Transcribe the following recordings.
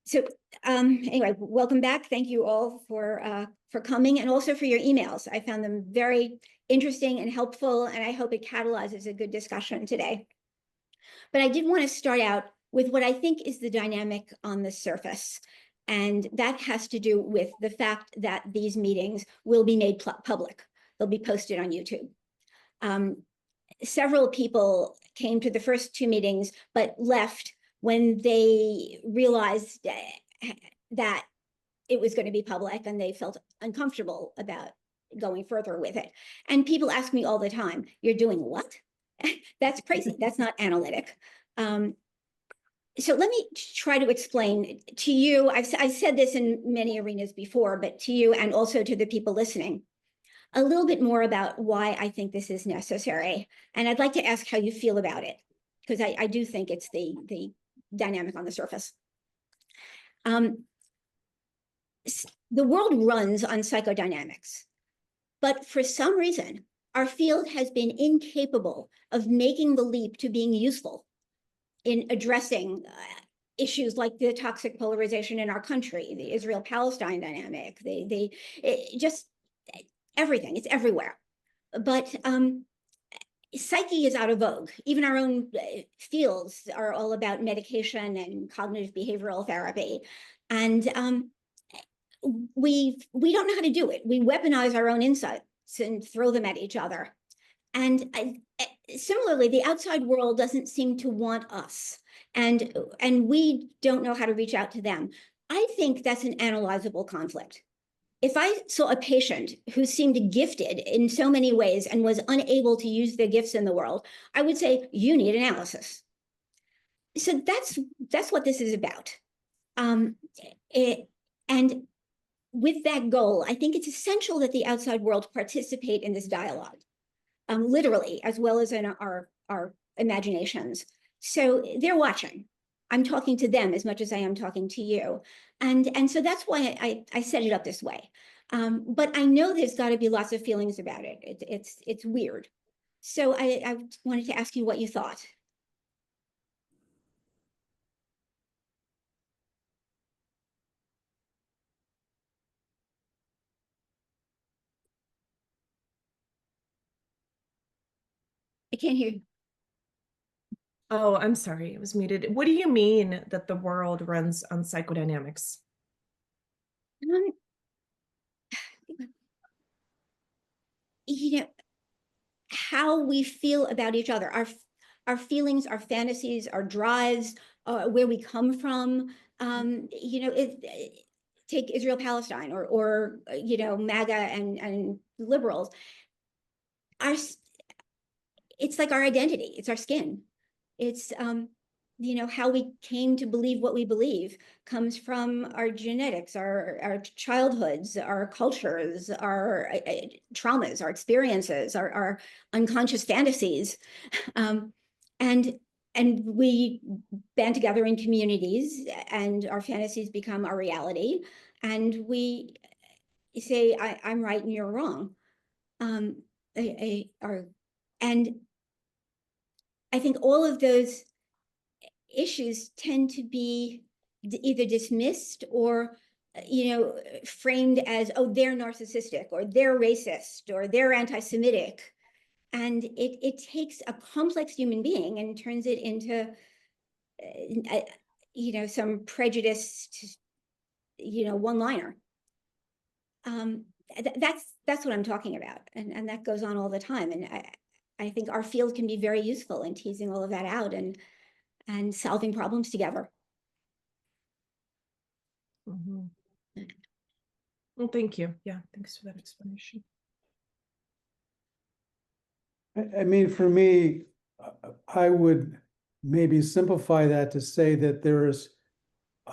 So anyway, welcome back. Thank you all for coming and also for your emails. I found them very interesting and helpful, and I hope it catalyzes a good discussion today. But I did want to start out with what I think is the dynamic on the surface. And that has to do with the fact that these meetings will be made public. They'll be posted on YouTube. Several people came to the first two meetings, but left when they realized that it was going to be public and they felt uncomfortable about going further with it. And people ask me all the time, "You're doing what?" That's crazy. That's not analytic. So let me try to explain to you. I've said this in many arenas before, but to you and also to the people listening, a little bit more about why I think this is necessary. And I'd like to ask how you feel about it, because I do think it's the dynamic on the surface. The world runs on psychodynamics, but for some reason, our field has been incapable of making the leap to being useful in addressing issues like the toxic polarization in our country, the Israel-Palestine dynamic, just everything, it's everywhere. But psyche is out of vogue. Even our own fields are all about medication and cognitive behavioral therapy. And we don't know how to do it. We weaponize our own insights and throw them at each other. And similarly, the outside world doesn't seem to want us, and we don't know how to reach out to them. I think that's an analyzable conflict. If I saw a patient who seemed gifted in so many ways and was unable to use their gifts in the world, I would say, you need analysis. So that's what this is about. And with that goal, I think it's essential that the outside world participate in this dialogue. Literally, as well as in our imaginations. So they're watching. I'm talking to them as much as I am talking to you. And so that's why I set it up this way. But I know there's got to be lots of feelings about it. It's weird. So I wanted to ask you what you thought. I can't hear you. Oh, I'm sorry, it was muted. What do you mean that the world runs on psychodynamics? You know, how we feel about each other, our feelings, our fantasies, our drives, where we come from. You know, take Israel-Palestine or you know, MAGA and liberals. It's like our identity. It's our skin. It's you know, how we came to believe what we believe comes from our genetics, our childhoods, our cultures, our traumas, our experiences, our unconscious fantasies. And we band together in communities and our fantasies become our reality. And we say, I'm right and you're wrong. And I think all of those issues tend to be either dismissed or, you know, framed as, oh, they're narcissistic or they're racist or they're anti-Semitic. And it takes a complex human being and turns it into, you know, some prejudiced, you know, one-liner. That's what I'm talking about. And that goes on all the time. And I think our field can be very useful in teasing all of that out and solving problems together. Mm-hmm. Well, thank you. Yeah, thanks for that explanation. I mean, for me, I would maybe simplify that to say that there is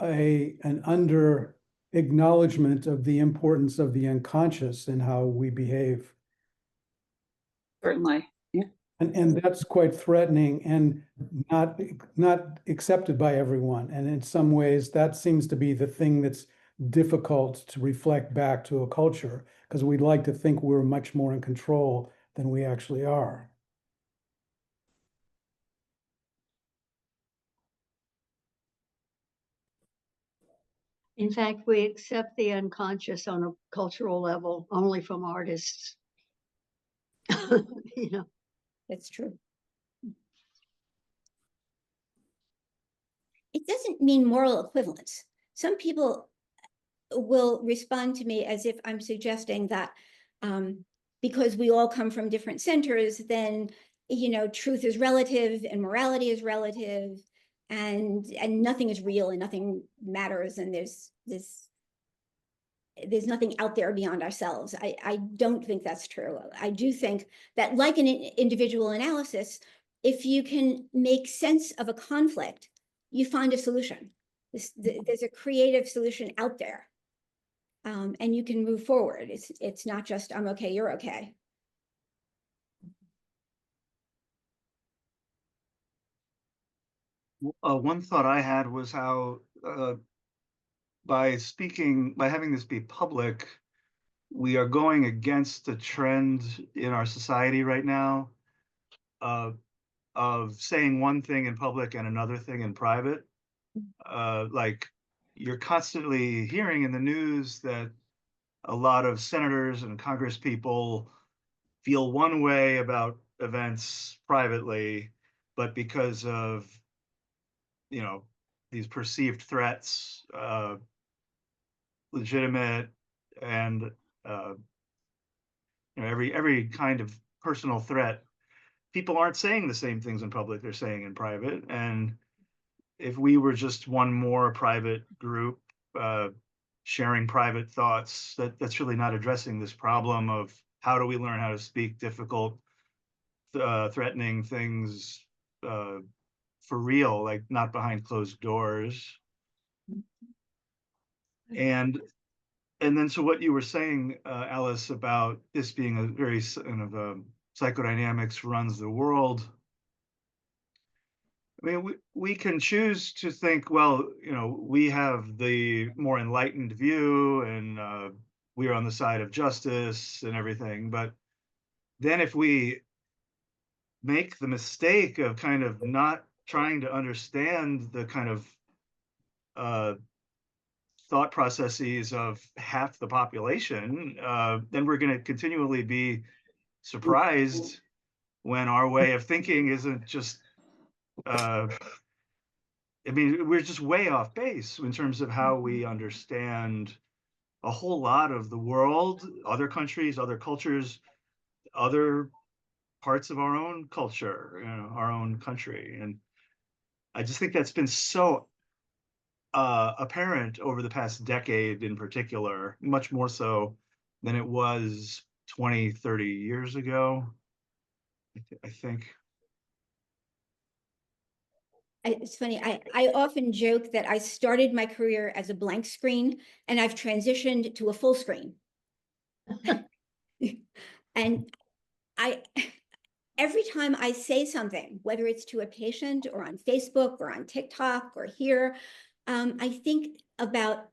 an under acknowledgement of the importance of the unconscious in how we behave. Certainly, yeah. And that's quite threatening and not accepted by everyone. And in some ways, that seems to be the thing that's difficult to reflect back to a culture, because we'd like to think we're much more in control than we actually are. In fact, we accept the unconscious on a cultural level only from artists. You know, That's true. It doesn't mean moral equivalence. Some people will respond to me as if I'm suggesting that because we all come from different centers, then, you know, truth is relative and morality is relative, and nothing is real and nothing matters, and there's nothing out there beyond ourselves. I don't think that's true. I do think that, like an individual analysis, if you can make sense of a conflict, you find a solution. There's a creative solution out there. And you can move forward. It's not just I'm okay, you're okay. One thought I had was how by having this be public, we are going against a trend in our society right now of saying one thing in public and another thing in private. Like you're constantly hearing in the news that a lot of senators and Congress people feel one way about events privately, but because of, you know, these perceived threats, legitimate and you know, every kind of personal threat, people aren't saying the same things in public they're saying in private. And if we were just one more private group sharing private thoughts, that's really not addressing this problem of how do we learn how to speak difficult, threatening things for real, like not behind closed doors. And then so what you were saying, Alice, about this being a very kind of psychodynamics runs the world. I mean, we can choose to think, well, you know, we have the more enlightened view and we are on the side of justice and everything. But then if we make the mistake of kind of not trying to understand the kind of thought processes of half the population, then we're going to continually be surprised when our way of thinking isn't just I mean, we're just way off base in terms of how we understand a whole lot of the world, other countries, other cultures, other parts of our own culture, you know, our own country. And I just think that's been so apparent over the past decade in particular, much more so than it was 20, 30 years ago, I think. It's funny, I often joke that I started my career as a blank screen and I've transitioned to a full screen. And every time I say something, whether it's to a patient or on Facebook or on TikTok or here, I think about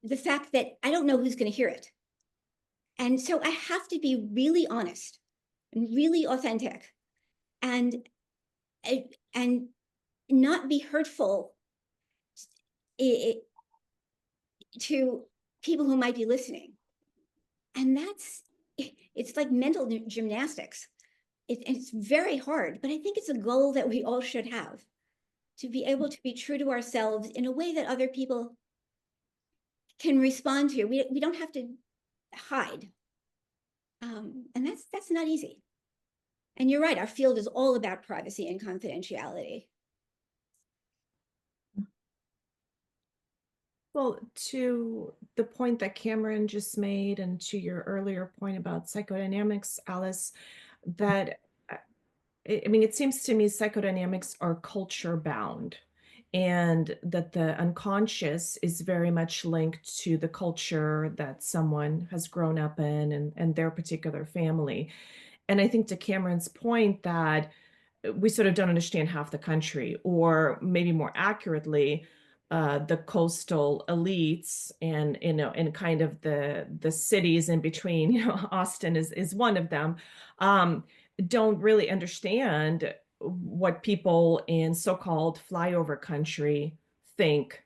the fact that I don't know who's going to hear it. And so I have to be really honest and really authentic and not be hurtful to people who might be listening. And it's like mental gymnastics. It's very hard, but I think it's a goal that we all should have, to be able to be true to ourselves in a way that other people can respond to. We don't have to hide. And that's not easy. And you're right, our field is all about privacy and confidentiality. Well, to the point that Cameron just made, and to your earlier point about psychodynamics, Alice, that I mean, it seems to me psychodynamics are culture bound, and that the unconscious is very much linked to the culture that someone has grown up in and their particular family. And I think to Cameron's point that we sort of don't understand half the country, or maybe more accurately, the coastal elites and, you know, and kind of the cities in between, you know, Austin is one of them, don't really understand what people in so-called flyover country think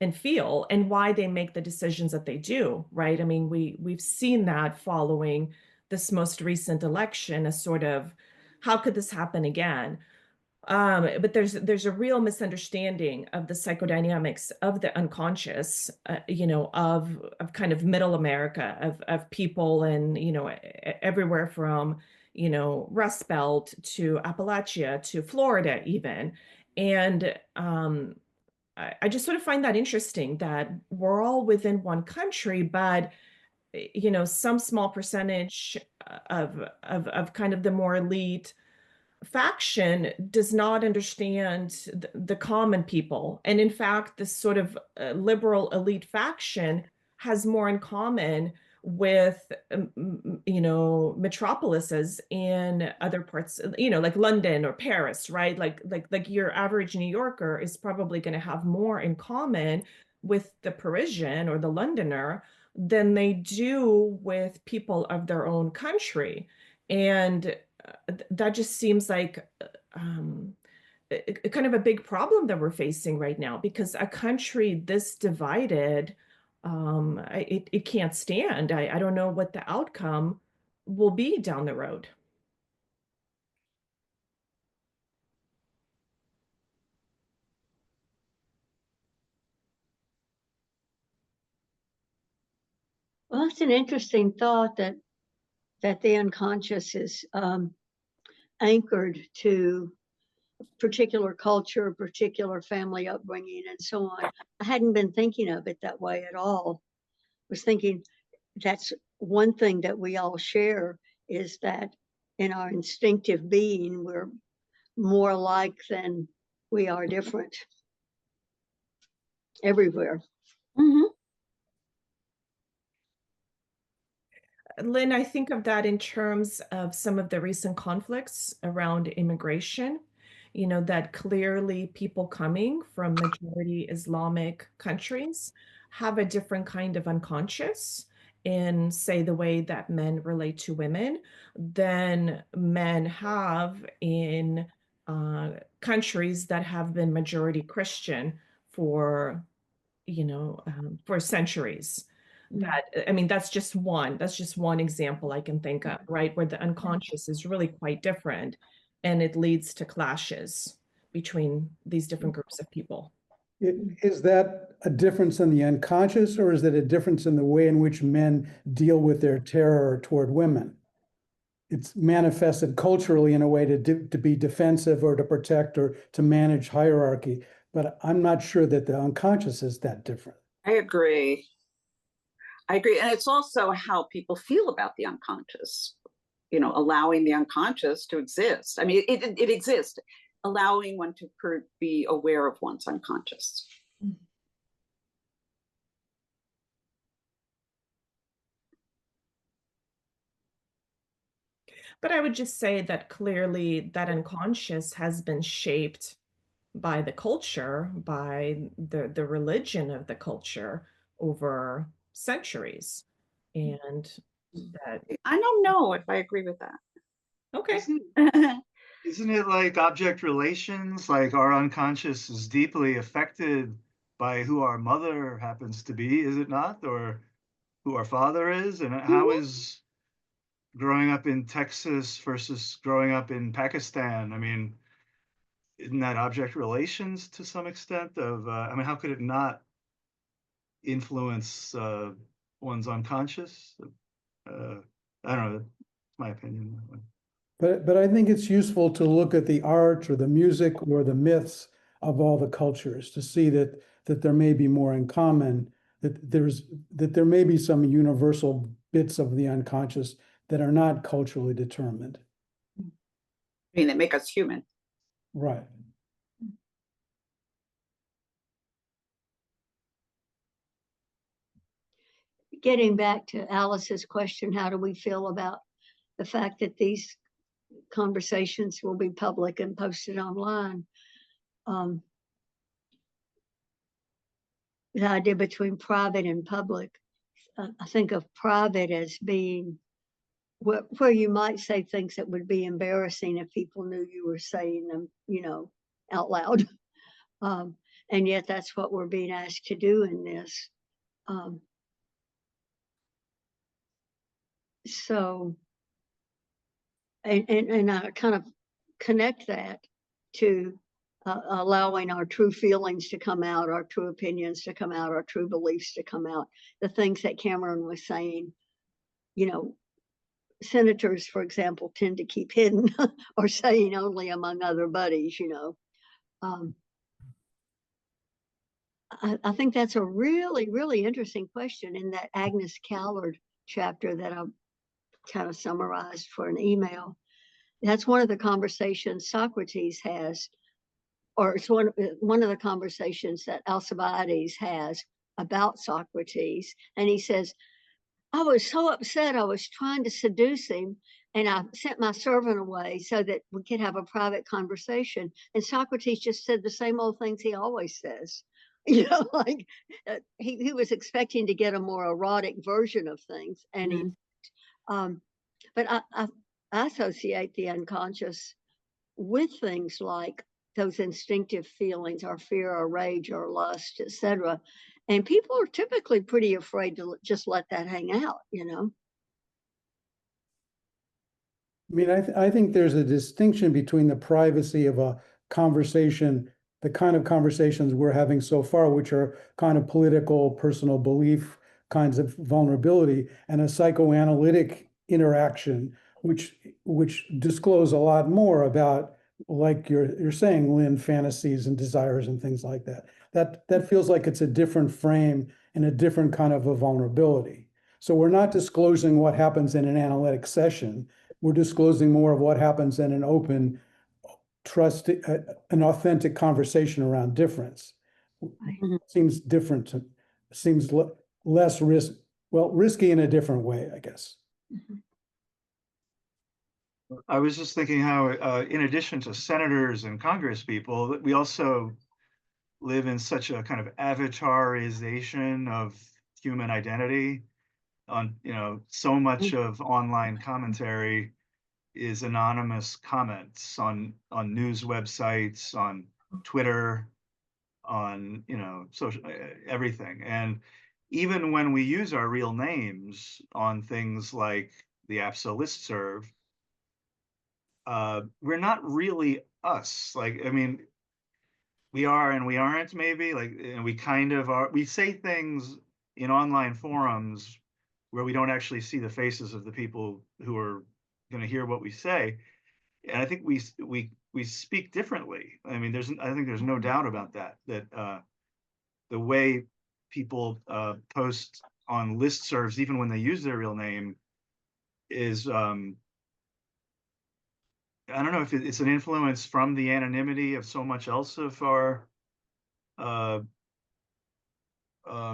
and feel, and why they make the decisions that they do, right? I mean, we've seen that following this most recent election, as sort of, how could this happen again? But there's a real misunderstanding of the psychodynamics of the unconscious, of kind of middle America, of people, and everywhere from Rust Belt to Appalachia to Florida even, and I just sort of find that interesting that we're all within one country, but some small percentage of kind of the more elite faction does not understand the common people. And in fact, this sort of liberal elite faction has more in common with, metropolises in other parts, like London or Paris, right? Like your average New Yorker is probably going to have more in common with the Parisian or the Londoner than they do with people of their own country. And that just seems like kind of a big problem that we're facing right now, because a country this divided, it can't stand. I don't know what the outcome will be down the road. Well, that's an interesting thought that the unconscious is anchored to a particular culture, particular family upbringing, and so on. I hadn't been thinking of it that way at all. I was thinking that's one thing that we all share, is that in our instinctive being, we're more alike than we are different everywhere. Mhm. Lynn, I think of that in terms of some of the recent conflicts around immigration, that clearly people coming from majority Islamic countries have a different kind of unconscious in, say, the way that men relate to women than men have in countries that have been majority Christian for, for centuries. That, I mean, that's just one example I can think of, right? Where the unconscious is really quite different, and it leads to clashes between these different groups of people. Is that a difference in the unconscious, or is it a difference in the way in which men deal with their terror toward women? It's manifested culturally in a way to be defensive or to protect or to manage hierarchy, but I'm not sure that the unconscious is that different. I agree. And it's also how people feel about the unconscious, allowing the unconscious to exist. I mean, it exists, allowing one to be aware of one's unconscious. But I would just say that clearly that unconscious has been shaped by the culture, by the religion of the culture over centuries. And that, I don't know if I agree with that. okay. Isn't it like object relations? Like our unconscious is deeply affected by who our mother happens to be, is it not? Or who our father is? And how is growing up in Texas versus growing up in Pakistan? I mean, isn't that object relations to some extent of, I mean, how could it not influence one's unconscious? I don't know, that's my opinion. But I think it's useful to look at the art or the music or the myths of all the cultures to see that there may be more in common, that there may be some universal bits of the unconscious that are not culturally determined. I mean, they make us human. Right. Getting back to Alice's question, how do we feel about the fact that these conversations will be public and posted online? The idea between private and public, I think of private as being where you might say things that would be embarrassing if people knew you were saying them, out loud. And yet that's what we're being asked to do in this. So, and I kind of connect that to allowing our true feelings to come out, our true opinions to come out, our true beliefs to come out. The things that Cameron was saying, you know, senators, for example, tend to keep hidden or saying only among other buddies, you know. I think that's a really, really interesting question in that Agnes Callard chapter that I kind of summarized for an email. That's one of the conversations Socrates has, or it's one of the conversations that Alcibiades has about Socrates. And he says, I was so upset, I was trying to seduce him, and I sent my servant away so that we could have a private conversation. And Socrates just said the same old things he always says. You know, like he was expecting to get a more erotic version of things. And he, but I associate the unconscious with things like those instinctive feelings, or fear, or rage, or lust, etc. And people are typically pretty afraid to just let that hang out, you know. I mean, I think there's a distinction between the privacy of a conversation, the kind of conversations we're having so far, which are kind of political, personal belief kinds of vulnerability, and a psychoanalytic interaction, which disclose a lot more about, like you're saying, Lynn, fantasies and desires and things like that. That feels like it's a different frame and a different kind of a vulnerability. So we're not disclosing what happens in an analytic session. We're disclosing more of what happens in an open, trust, an authentic conversation around difference. Seems different to, seems less risky in a different way, I guess. I was just thinking how, in addition to senators and Congress people, we also live in such a kind of avatarization of human identity. On, you know, so much of online commentary is anonymous comments on news websites, on Twitter, on, you know, social, everything. And even when we use our real names on things like the APSA listserv, we're not really us. Like, I mean, we are and we aren't, maybe, like, and we kind of are. We say things in online forums where we don't actually see the faces of the people who are going to hear what we say. And I think we speak differently. I mean, I think there's no doubt about that, the way people post on listservs, even when they use their real name, is, I don't know if it's an influence from the anonymity of so much else of our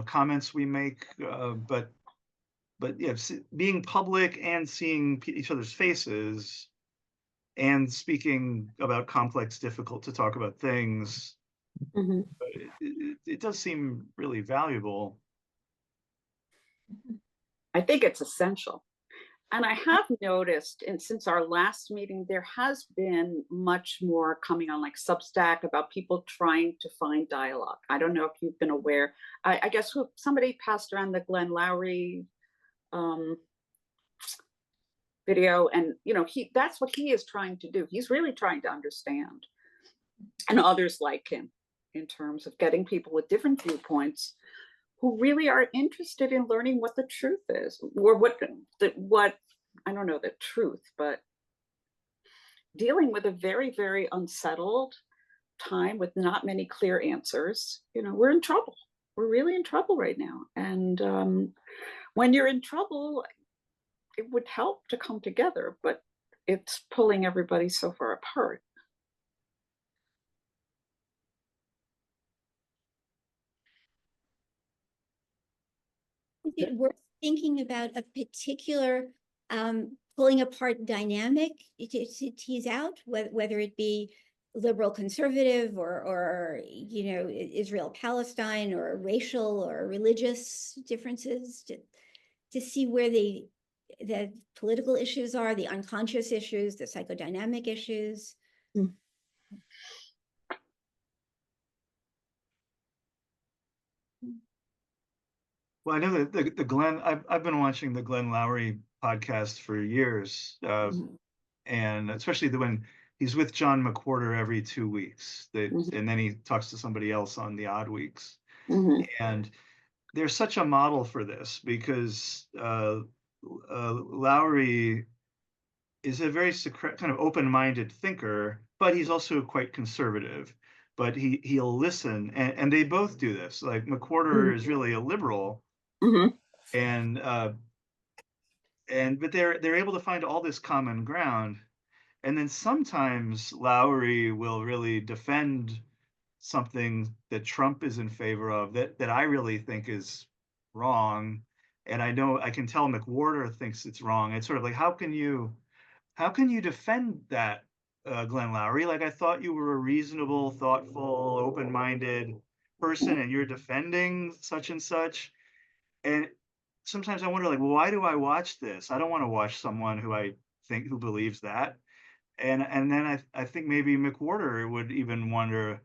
comments we make, but yeah, being public and seeing each other's faces and speaking about complex, difficult to talk about things, it does seem really valuable. I think it's essential. And I have noticed, and since our last meeting, there has been much more coming on, like Substack, about people trying to find dialogue. I don't know if you've been aware. I guess somebody passed around the Glenn Lowry video, and you know, that's what he is trying to do. He's really trying to understand, and others like him, in terms of getting people with different viewpoints who really are interested in learning what the truth is, or what I don't know the truth, but dealing with a very, very unsettled time with not many clear answers. You know, we're in trouble. We're really in trouble right now. And when you're in trouble, it would help to come together, but it's pulling everybody so far apart. Is it worth thinking about a particular pulling apart dynamic to tease out, whether it be liberal conservative or you know, Israel Palestine, or racial or religious differences, to see where the political issues are, the unconscious issues, the psychodynamic issues? Well, I know that the Glenn, I've been watching the Glenn Lowry podcast for years, Mhm. and especially when he's with John McWhorter every 2 weeks, Mhm. and then he talks to somebody else on the odd weeks. Mhm. And there's such a model for this because Lowry is a very kind of open-minded thinker, but he's also quite conservative. But he'll listen, and they both do this. Like McWhorter is really a liberal, Mhm. and but they're able to find all this common ground. And then sometimes Lowry will really defend something that Trump is in favor of that I really think is wrong. And I know I can tell McWhorter thinks it's wrong. It's sort of like, how can you defend that, Glenn Lowry? Like, I thought you were a reasonable, thoughtful, open-minded person, and you're defending such and such. And sometimes I wonder, like, well, why do I watch this? I don't want to watch someone who believes that. And then I think maybe McWhorter would even wonder,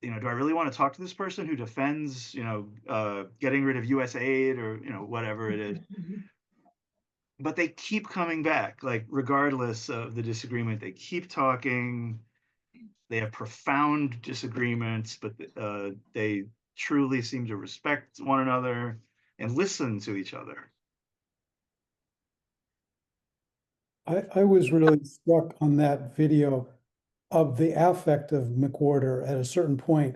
do I really want to talk to this person who defends, getting rid of US aid or, whatever it is? But they keep coming back, like, regardless of the disagreement, they keep talking. They have profound disagreements, but they truly seem to respect one another and listen to each other. I was really struck on that video of the affect of McWhorter at a certain point,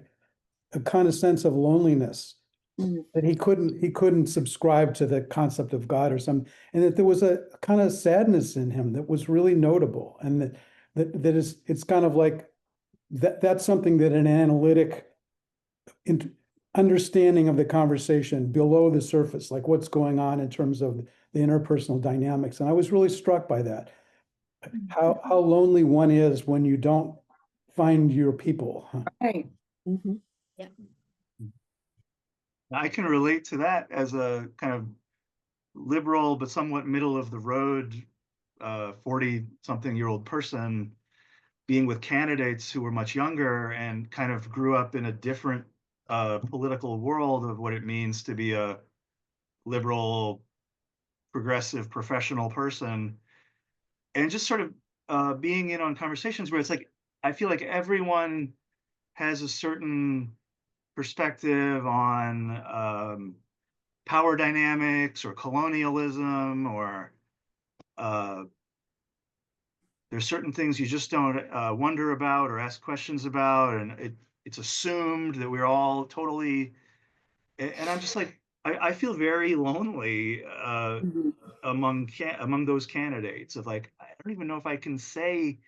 a kind of sense of loneliness Mhm. that he couldn't subscribe to the concept of God or something, and that there was a kind of sadness in him that was really notable, and that is it's kind of like that's something that an analytic understanding of the conversation below the surface, like what's going on in terms of the interpersonal dynamics, and I was really struck by that. How lonely one is when you don't find your people. Right. Mhm. I can relate to that as a kind of liberal, but somewhat middle of the road, 40-something-year-old person being with candidates who were much younger and kind of grew up in a different political world of what it means to be a liberal, progressive, professional person, and just sort of being in on conversations where it's like I feel like everyone has a certain perspective on power dynamics or colonialism, or there's certain things you just don't wonder about or ask questions about, and it's assumed that we're all totally. And I'm just like, I feel very lonely Mhm. among those candidates. Of like, I don't even know if I can say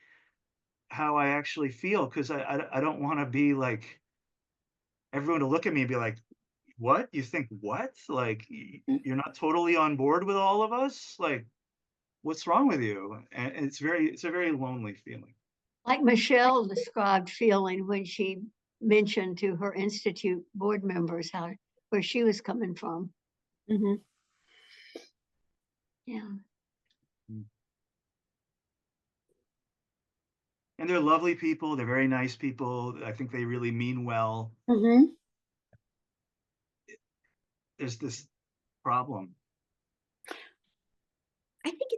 how I actually feel, because I don't want to be like everyone to look at me and be like, what you think, what, like, you're not totally on board with all of us, like, what's wrong with you? And it's a very lonely feeling. Like Michelle described feeling when she mentioned to her institute board members where she was coming from. Mhm. Yeah. And they're lovely people, they're very nice people, I think they really mean well. Mhm. There's this problem. I think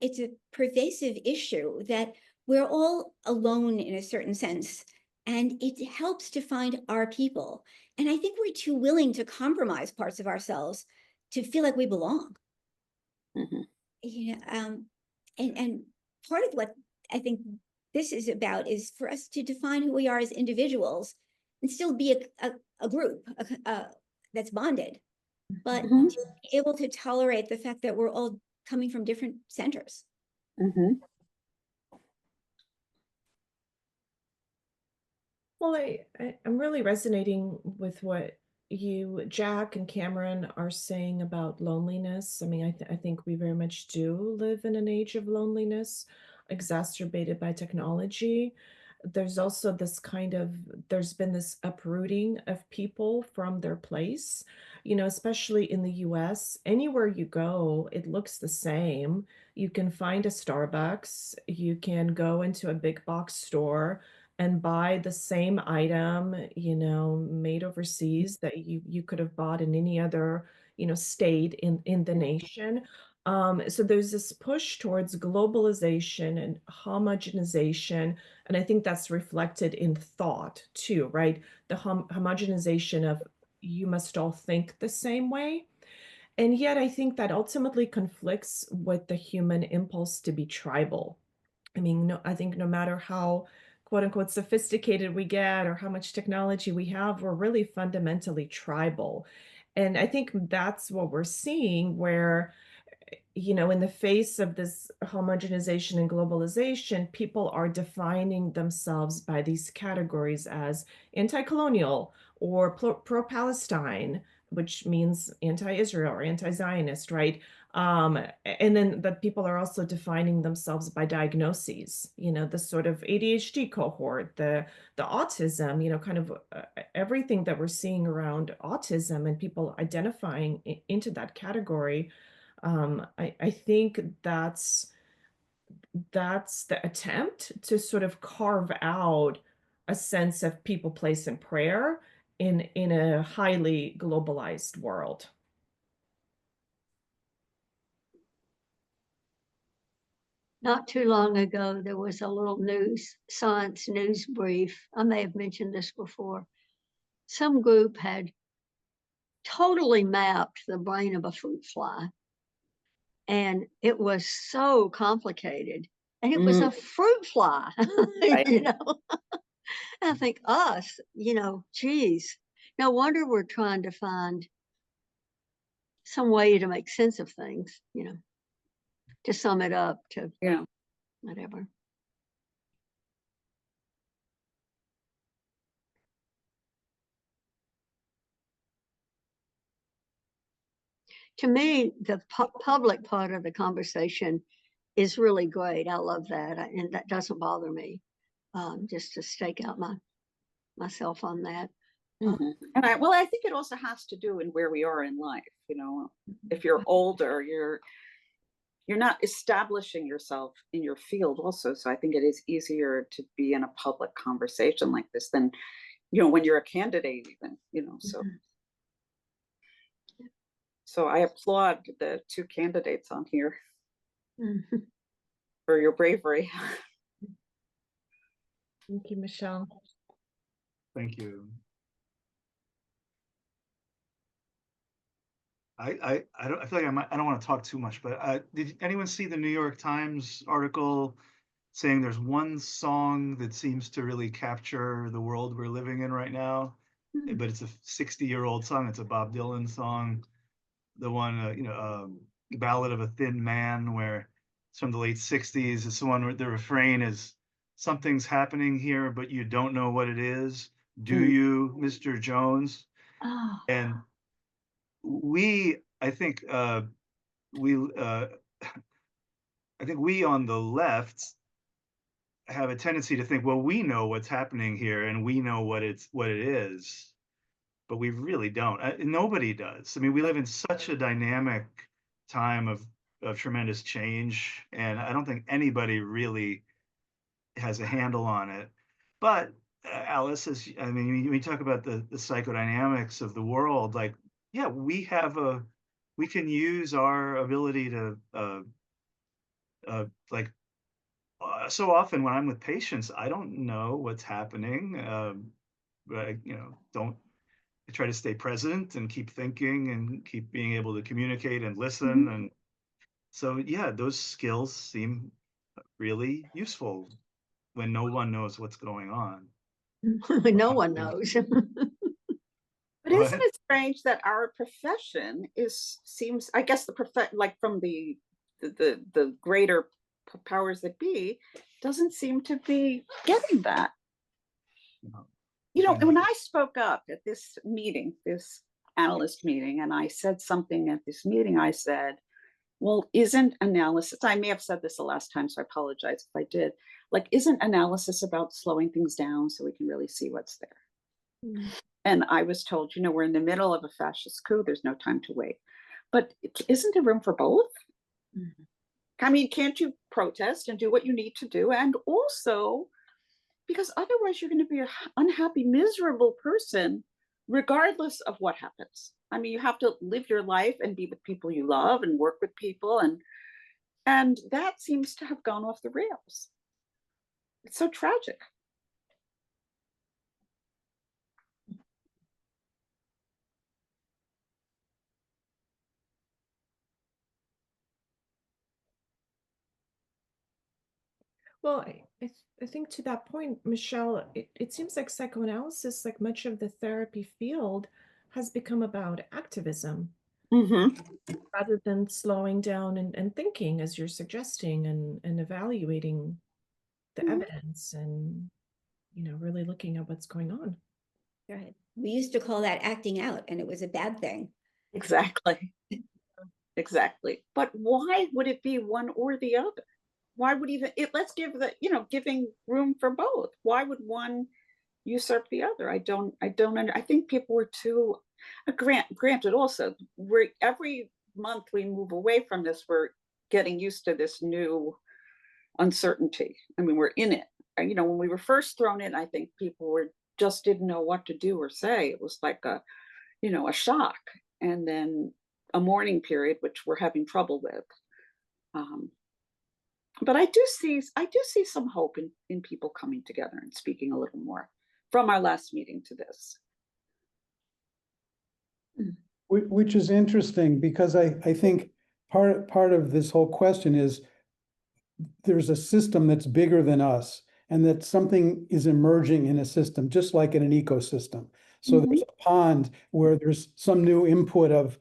it's a pervasive issue that we're all alone in a certain sense, and it helps to find our people. And I think we're too willing to compromise parts of ourselves to feel like we belong. Mhm. And part of what I think this is about is for us to define who we are as individuals and still be a group that's bonded, but Mhm. to be able to tolerate the fact that we're all coming from different centers. Mhm. Well, I'm really resonating with what you, Jack and Cameron, are saying about loneliness. I mean, I think we very much do live in an age of loneliness, exacerbated by technology. There's also there's been this uprooting of people from their place, especially in the US. Anywhere you go, it looks the same. You can find a Starbucks, you can go into a big box store. and buy the same item, made overseas that you could have bought in any other, state in the nation. So there's this push towards globalization and homogenization, and I think that's reflected in thought too, right? The homogenization of you must all think the same way. And yet I think that ultimately conflicts with the human impulse to be tribal. I mean, I think no matter how quote unquote sophisticated we get or how much technology we have, we're really fundamentally tribal. And I think that's what we're seeing where, in the face of this homogenization and globalization, people are defining themselves by these categories as anti-colonial or pro-Palestine, which means anti-Israel or anti-Zionist, right? And then the people are also defining themselves by diagnoses, the sort of ADHD cohort, the autism, kind of everything that we're seeing around autism and people identifying into that category. I think that's the attempt to sort of carve out a sense of people, place, and prayer in a highly globalized world. Not too long ago, there was a little science news brief. I may have mentioned this before. Some group had totally mapped the brain of a fruit fly. And it was so complicated. And it was a fruit fly, Right. I think us, geez, no wonder we're trying to find some way to make sense of things, to sum it up to Yeah. whatever. To me, the public part of the conversation is really great. I love that. And that doesn't bother me, just to stake out myself on that. Mhm. And I think it also has to do in where we are in life. If you're older, you're not establishing yourself in your field also. So I think it is easier to be in a public conversation like this than, when you're a candidate even, so. Mhm. So I applaud the two candidates on here Mhm. for your bravery. Thank you, Michelle. Thank you. I feel like I don't want to talk too much, but did anyone see the New York Times article saying there's one song that seems to really capture the world we're living in right now, but it's a 60-year-old song. It's a Bob Dylan song, the one Ballad of a Thin Man, where it's from the late 60s. It's the one where the refrain is something's happening here, but you don't know what it is. Do you, Mr. Jones? Oh, And I think we I think we on the left have a tendency to think, well, we know what's happening here and we know what it is, but we really don't. Nobody does. I mean, we live in such a dynamic time of tremendous change, and I don't think anybody really has a handle on it. But Alice, I mean, when we talk about the psychodynamics of the world, like, yeah, we can use our ability to like so often when I'm with patients, I don't know what's happening. But I try to stay present and keep thinking and keep being able to communicate and listen. And so, yeah, those skills seem really useful when no one knows what's going on. no one knows. But isn't What? it strange that our profession seems, I guess, like from the greater powers that be, doesn't seem to be getting that. When I spoke up at this meeting, this analyst meeting, and I said something at this meeting, I said, well, isn't analysis, I may have said this the last time, so I apologize if I did, like, isn't analysis about slowing things down so we can really see what's there? And I was told, we're in the middle of a fascist coup. There's no time to wait. But isn't there room for both? I mean, can't you protest and do what you need to do and also because otherwise you're going to be an unhappy, miserable person, regardless of what happens. I mean, you have to live your life and be with people you love and work with people, and that seems to have gone off the rails. It's so tragic. Well, I think to that point, Michelle, it seems like psychoanalysis, like much of the therapy field, has become about activism rather than slowing down and thinking, as you're suggesting, and evaluating the Mhm. evidence and, really looking at what's going on. Right. We used to call that acting out, and it was a bad thing. Exactly. Exactly. But why would it be one or the other? Why would even it? Let's give giving room for both. Why would one usurp the other? I don't. I think people were too. Granted, also, we're every month we move away from this. We're getting used to this new uncertainty. I mean, we're in it. When we were first thrown in, I think people were just didn't know what to do or say. It was like a shock, and then a mourning period, which we're having trouble with. But I do see some hope in people coming together and speaking a little more from our last meeting to this. Which is interesting, because I think part of this whole question is there's a system that's bigger than us, and that something is emerging in a system, just like in an ecosystem. So there's a pond where there's some new input of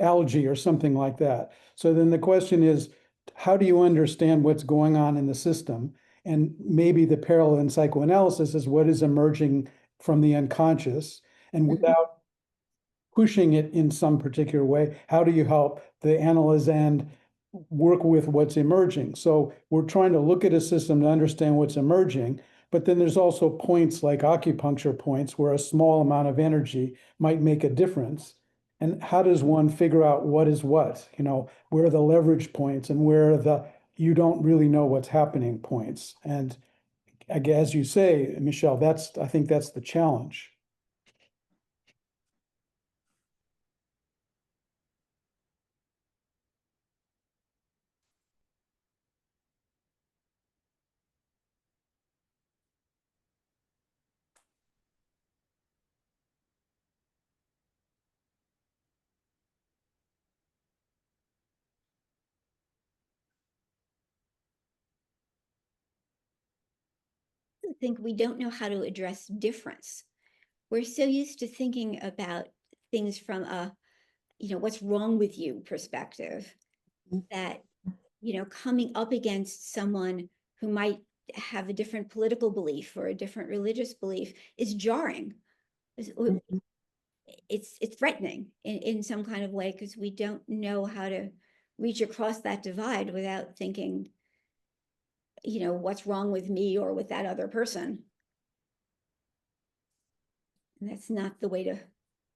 algae or something like that. So then the question is, how do you understand what's going on in the system? And maybe the parallel in psychoanalysis is what is emerging from the unconscious. And without pushing it in some particular way, how do you help the analyst and work with what's emerging? So we're trying to look at a system to understand what's emerging, but then there's also points like acupuncture points where a small amount of energy might make a difference. And how does one figure out what is what? Where are the leverage points and where are the you don't really know what's happening points? And as you say, Michelle, I think that's the challenge. I think we don't know how to address difference. We're so used to thinking about things from a, what's wrong with you perspective, that, coming up against someone who might have a different political belief or a different religious belief is jarring. It's threatening in some kind of way, because we don't know how to reach across that divide without thinking, what's wrong with me or with that other person. And that's not the way to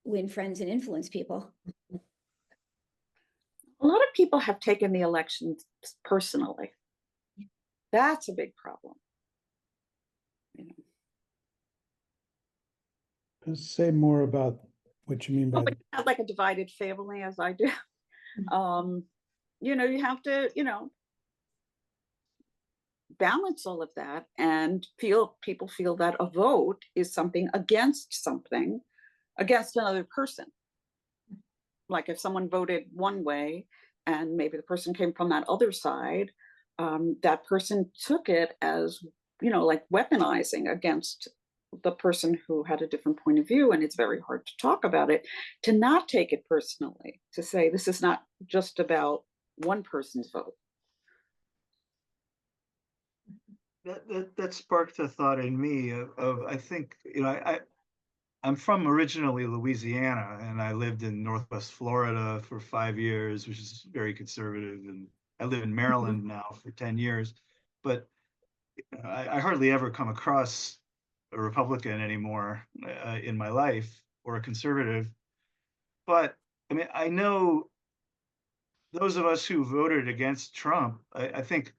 win friends and influence people. A lot of people have taken the elections personally. That's a big problem. Say more about what you mean by But you have like a divided family, as I do. You have to, balance all of that and people feel that a vote is something, against another person. Like if someone voted one way and maybe the person came from that other side, that person took it as, like weaponizing against the person who had a different point of view. And it's very hard to talk about it, to not take it personally, to say this is not just about one person's vote. That sparked a thought in me of I think, I'm from originally Louisiana, and I lived in Northwest Florida for 5 years, which is very conservative, and I live in Maryland now for 10 years. But I hardly ever come across a Republican anymore in my life, or a conservative. But I mean, I know those of us who voted against Trump, I think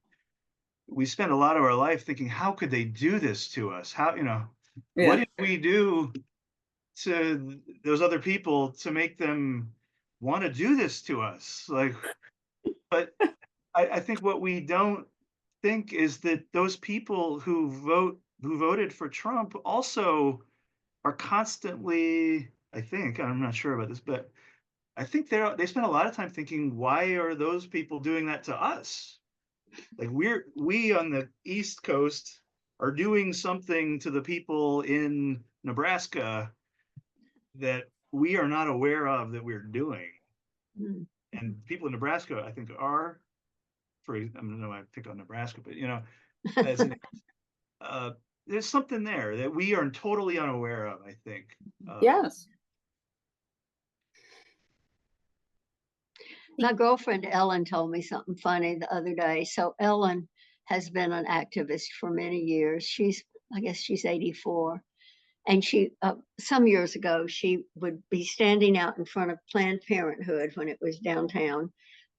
we spend a lot of our life thinking, how could they do this to us? How, Yeah. what did we do to those other people to make them want to do this to us? Like, but I think what we don't think is that those people who voted for Trump also are constantly, I think, I'm not sure about this, but I think they spend a lot of time thinking, why are those people doing that to us? Like we on the East Coast are doing something to the people in Nebraska that we are not aware of that we're doing. Mm. And people in Nebraska, I think, are, I don't know why I pick on Nebraska, but there's something there that we are totally unaware of, I think. Yes. My girlfriend Ellen told me something funny the other day. So Ellen has been an activist for many years. I guess she's 84. And she, some years ago, she would be standing out in front of Planned Parenthood when it was downtown.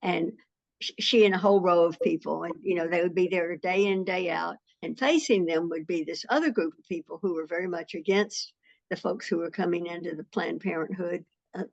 And she and a whole row of people, and, they would be there day in, day out. And facing them would be this other group of people who were very much against the folks who were coming into the Planned Parenthood,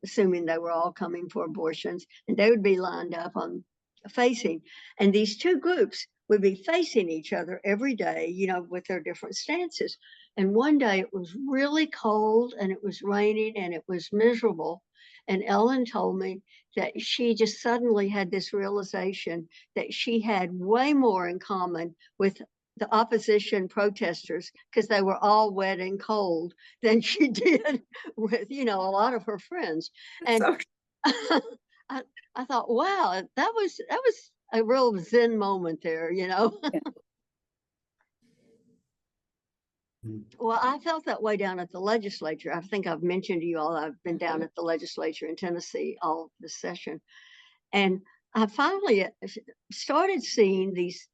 assuming they were all coming for abortions. And they would be lined up on facing. And these two groups would be facing each other every day, with their different stances. And one day it was really cold and it was raining and it was miserable. And Ellen told me that she just suddenly had this realization that she had way more in common with the opposition protesters, because they were all wet and cold, than she did with, a lot of her friends. And So, I thought, wow, that was a real Zen moment there, Well, I felt that way down at the legislature. I think I've mentioned to you all, I've been down at the legislature in Tennessee all this session. And I finally started seeing these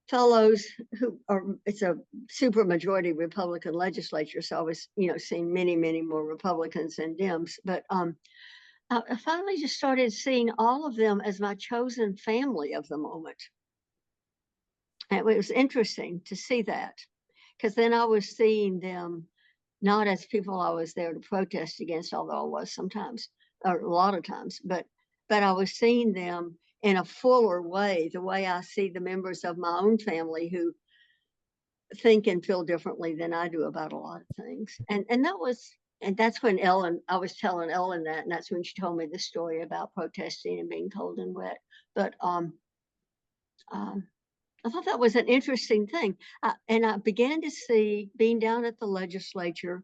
fellows who are, it's a super majority Republican legislature. So I was, seeing many, many more Republicans than Dems. But I finally just started seeing all of them as my chosen family of the moment. And it was interesting to see that, because then I was seeing them not as people I was there to protest against, although I was sometimes, or a lot of times, but I was seeing them in a fuller way, the way I see the members of my own family who think and feel differently than I do about a lot of things. And that's when I was telling Ellen that, and that's when she told me the story about protesting and being cold and wet. But I thought that was an interesting thing. And I began to see, being down at the legislature,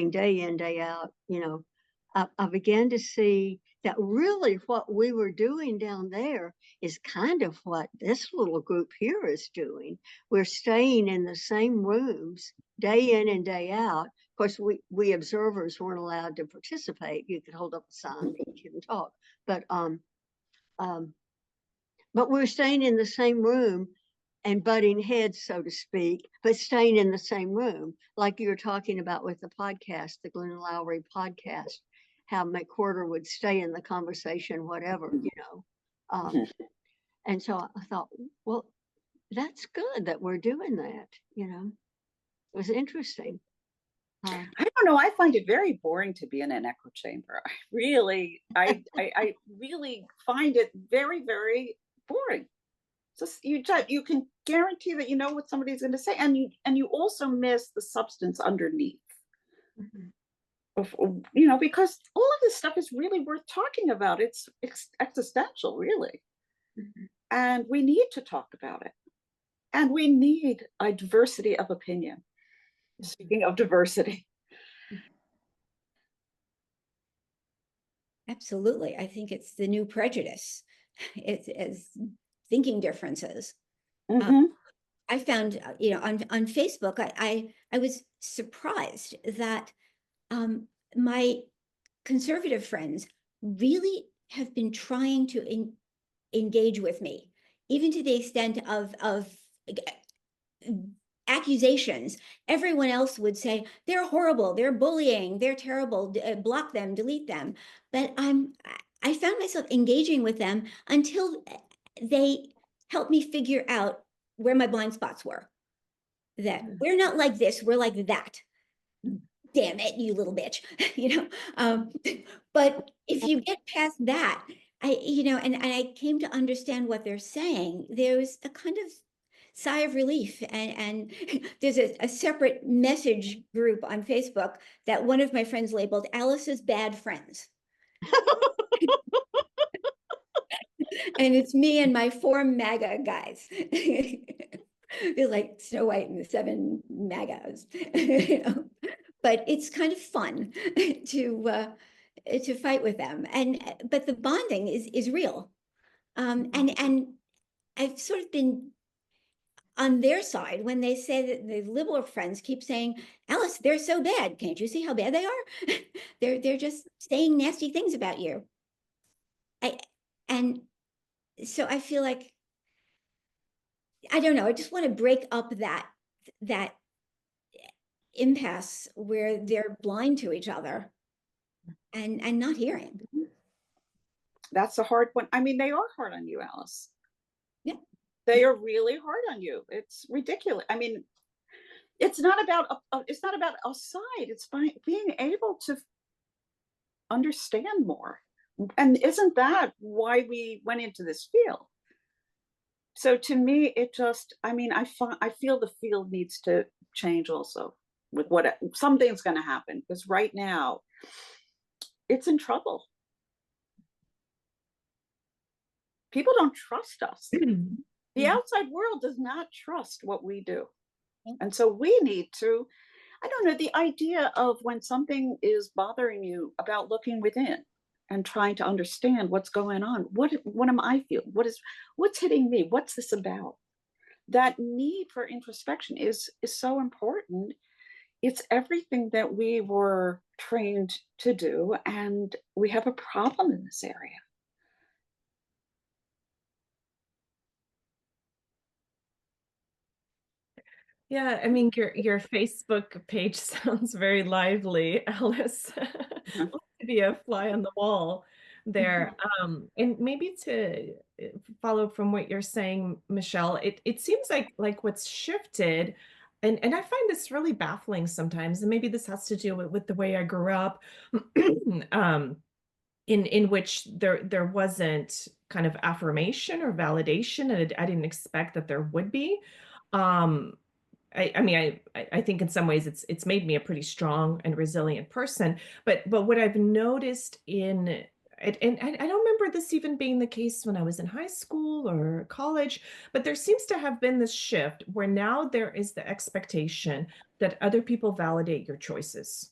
day in, day out, I began to see that really what we were doing down there is kind of what this little group here is doing. We're staying in the same rooms day in and day out. Of course, we observers weren't allowed to participate. You could hold up a sign, but you couldn't talk. But we're staying in the same room and butting heads, so to speak, but staying in the same room, like you were talking about with the podcast, the Glenn Lowry podcast, how McWhorter would stay in the conversation, whatever, And so I thought, well, that's good that we're doing that, It was interesting. I don't know. I find it very boring to be in an echo chamber. I really find it very, very boring. So you can guarantee that you know what somebody's going to say, and you also miss the substance underneath. Mm-hmm. Because all of this stuff is really worth talking about. It's existential, really. Mm-hmm. And we need to talk about it. And we need a diversity of opinion. Mm-hmm. Speaking of diversity. Absolutely. I think it's the new prejudice. It's thinking differences. Mm-hmm. I found, on Facebook, I was surprised that my conservative friends really have been trying to engage with me, even to the extent of accusations. Everyone else would say, they're horrible, they're bullying, they're terrible, block them, delete them. But I found myself engaging with them until they helped me figure out where my blind spots were. That we're not like this, we're like that. Damn it, you little bitch, you know. But if you get past that, and I came to understand what they're saying, there's a kind of sigh of relief. And there's a separate message group on Facebook that one of my friends labeled Alice's Bad Friends. And it's me and my 4 MAGA guys. It's like Snow White and the 7 MAGAs. You know? But it's kind of fun to fight with them. But the bonding is real. And I've sort of been on their side when they say that the liberal friends keep saying, Alice, they're so bad. Can't you see how bad they are? They're just saying nasty things about you. And so I feel like, I don't know, I just want to break up that impasse where they're blind to each other and not hearing. That's a hard one. I mean, they are hard on you, Alice. Yeah. They are really hard on you. It's ridiculous. I mean, it's not about a side. It's by being able to understand more. And isn't that why we went into this field? So to me, it just, I mean, I feel the field needs to change also with what something's going to happen, because right now it's in trouble. People don't trust us. The outside world does not trust what we do. And so we need to, I don't know, the idea of when something is bothering you, about looking within and trying to understand what's going on. What am I feeling? What's hitting me? What's this about? That need for introspection is so important. It's everything that we were trained to do, and we have a problem in this area. Yeah, I mean, your Facebook page sounds very lively, Alice. Looks to be a fly on the wall there. And maybe to follow up from what you're saying, Michelle, it seems like what's shifted, and I find this really baffling sometimes, and maybe this has to do with the way I grew up, in which there wasn't kind of affirmation or validation, and I didn't expect that there would be. I mean, I think in some ways it's made me a pretty strong and resilient person. But what I've noticed and I don't remember this even being the case when I was in high school or college, but there seems to have been this shift where now there is the expectation that other people validate your choices.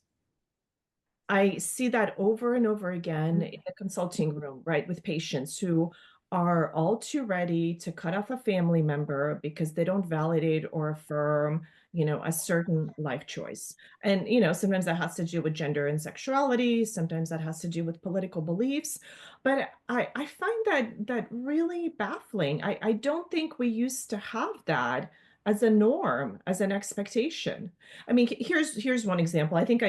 I see that over and over again in the consulting room, right, with patients who are all too ready to cut off a family member because they don't validate or affirm, a certain life choice. And, sometimes that has to do with gender and sexuality. Sometimes that has to do with political beliefs. But I find that really baffling. I don't think we used to have that as a norm, as an expectation. I mean, here's one example. I think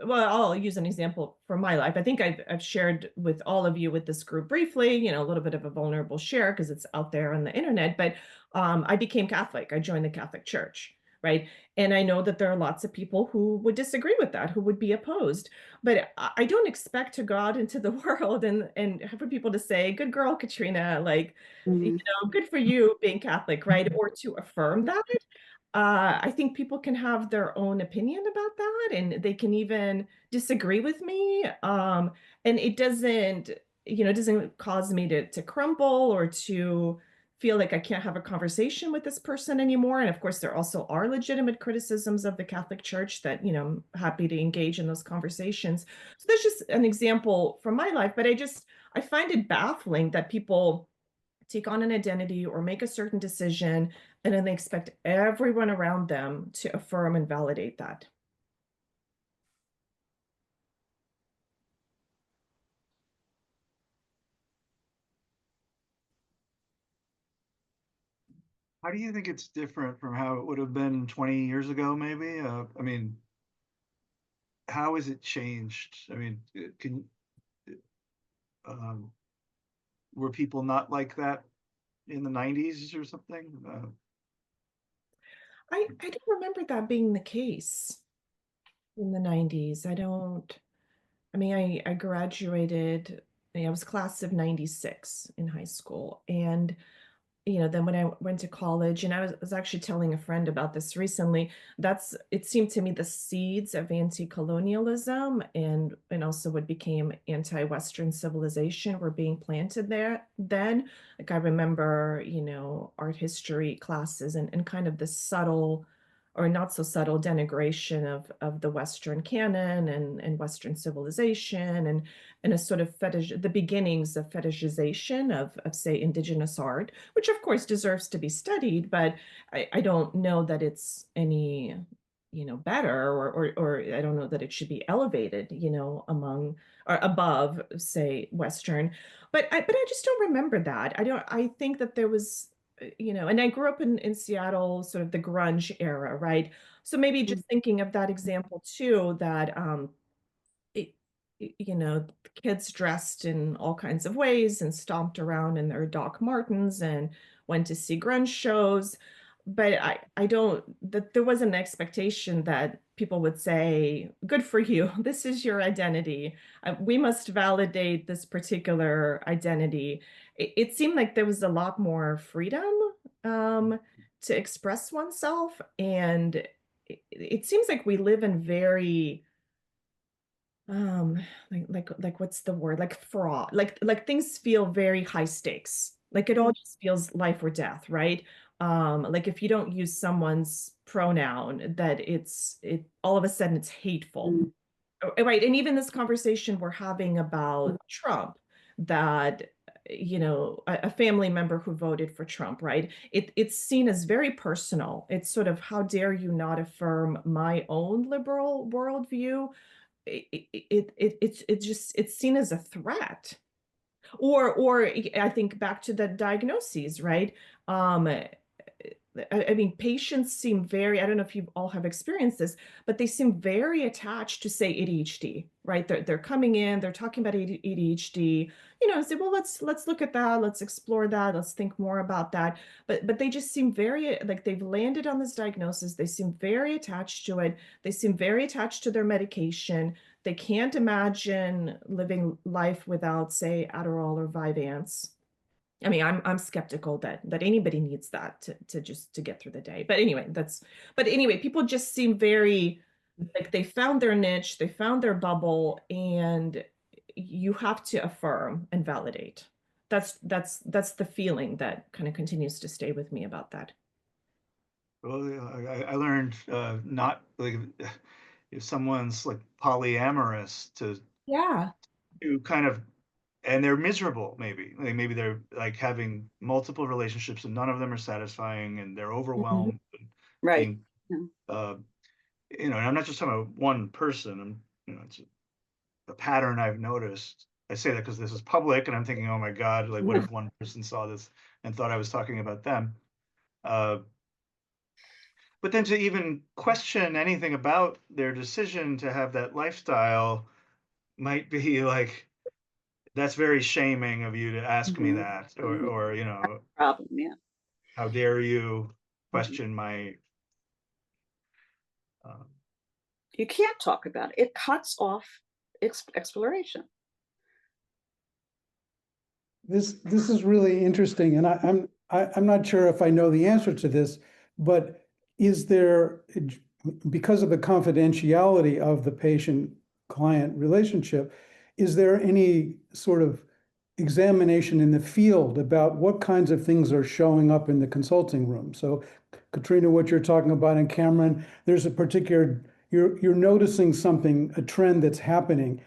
well, I'll use an example from my life. I think I've shared with all of you with this group briefly, a little bit of a vulnerable share because it's out there on the internet, but I became Catholic. I joined the Catholic Church, right? And I know that there are lots of people who would disagree with that, who would be opposed, but I don't expect to go out into the world and for people to say, good girl, Katrina, like, good for you being Catholic, right? Or to affirm that. I think people can have their own opinion about that, and they can even disagree with me. And it doesn't cause me to crumble or to feel like I can't have a conversation with this person anymore. And of course, there also are legitimate criticisms of the Catholic Church that, I'm happy to engage in those conversations. So that's just an example from my life, but I find it baffling that people take on an identity or make a certain decision, and then they expect everyone around them to affirm and validate that. How do you think it's different from how it would have been 20 years ago, maybe? I mean, how has it changed? I mean, were people not like that in the 90s or something? I don't remember that being the case in the 90s. I mean, I graduated, I was class of 96 in high school. And then when I went to college, and I was actually telling a friend about this recently, it seemed to me the seeds of anti-colonialism and also what became anti-Western civilization were being planted there then. Like I remember, art history classes and kind of the subtle or not so subtle denigration of the Western canon and Western civilization and a sort of the beginnings of fetishization of say indigenous art, which of course deserves to be studied, but I don't know that it's any better or I don't know that it should be elevated among or above say Western, but I just don't remember that. I think that there was and I grew up in Seattle, sort of the grunge era, right? So maybe just thinking of that example too, that it, kids dressed in all kinds of ways and stomped around in their Doc Martens and went to see grunge shows. But I don't, that there was an expectation that people would say, good for you, this is your identity. We must validate this particular identity. It seemed like there was a lot more freedom to express oneself. And it seems like we live in very like what's the word, like fraud, like things feel very high stakes, like it all just feels life or death, right? Like if you don't use someone's pronoun, that it all of a sudden it's hateful. Right. And even this conversation we're having about Trump, that a family member who voted for Trump, right, it's seen as very personal. It's sort of, how dare you not affirm my own liberal worldview. It's seen as a threat, or I think back to the diagnoses, right? I mean, patients seem very, I don't know if you all have experienced this, but they seem very attached to, say, ADHD, right? They're coming in, they're talking about ADHD, and say, well, let's look at that, let's explore that, let's think more about that. But they just seem very, like they've landed on this diagnosis, they seem very attached to it, they seem very attached to their medication. They can't imagine living life without, say, Adderall or Vyvanse. I mean, I'm skeptical that anybody needs that to just to get through the day. But anyway, people just seem very like they found their niche, they found their bubble, and you have to affirm and validate. That's the feeling that kind of continues to stay with me about that. Well, I learned not like if someone's like polyamorous Yeah. to kind of, and they're miserable, maybe like maybe they're like having multiple relationships and none of them are satisfying and they're overwhelmed and Right. being Yeah. and I'm not just talking about one person. It's a pattern I've noticed. I say that because this is public and I'm thinking, oh my God, like what if one person saw this and thought I was talking about them? But then to even question anything about their decision to have that lifestyle might be like, that's very shaming of you to ask me that, or Problem. Yeah. how dare you question my You can't talk about it. It cuts off exploration. This is really interesting, and I'm not sure if I know the answer to this, but is there, because of the confidentiality of the patient-client relationship, is there any sort of examination in the field about what kinds of things are showing up in the consulting room? So, Katrina, what you're talking about, and Cameron, there's a particular, you're noticing something, a trend that's happening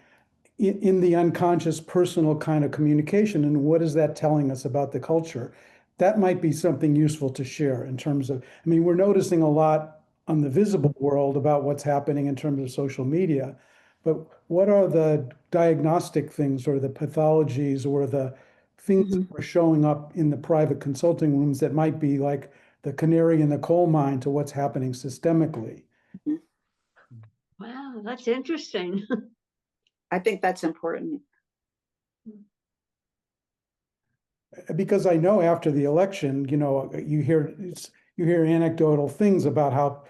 in the unconscious personal kind of communication, and what is that telling us about the culture? That might be something useful to share in terms of, I mean, we're noticing a lot on the visible world about what's happening in terms of social media, but what are the diagnostic things or the pathologies or the things that are showing up in the private consulting rooms that might be like the canary in the coal mine to what's happening systemically? Wow, that's interesting. I think that's important. Because I know after the election, you hear you hear anecdotal things about how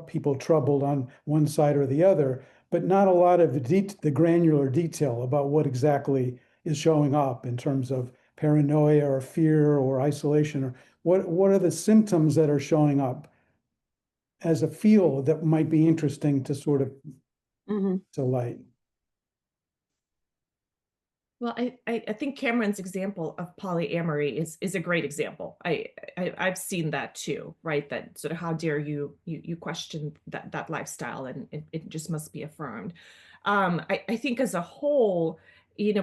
people troubled on one side or the other, but not a lot of the granular detail about what exactly is showing up in terms of paranoia or fear or isolation, or what are the symptoms that are showing up as a field that might be interesting to sort of to light. Well, I think Cameron's example of polyamory is a great example. I've seen that too, right? That sort of how dare you question that lifestyle, and it just must be affirmed. I think as a whole,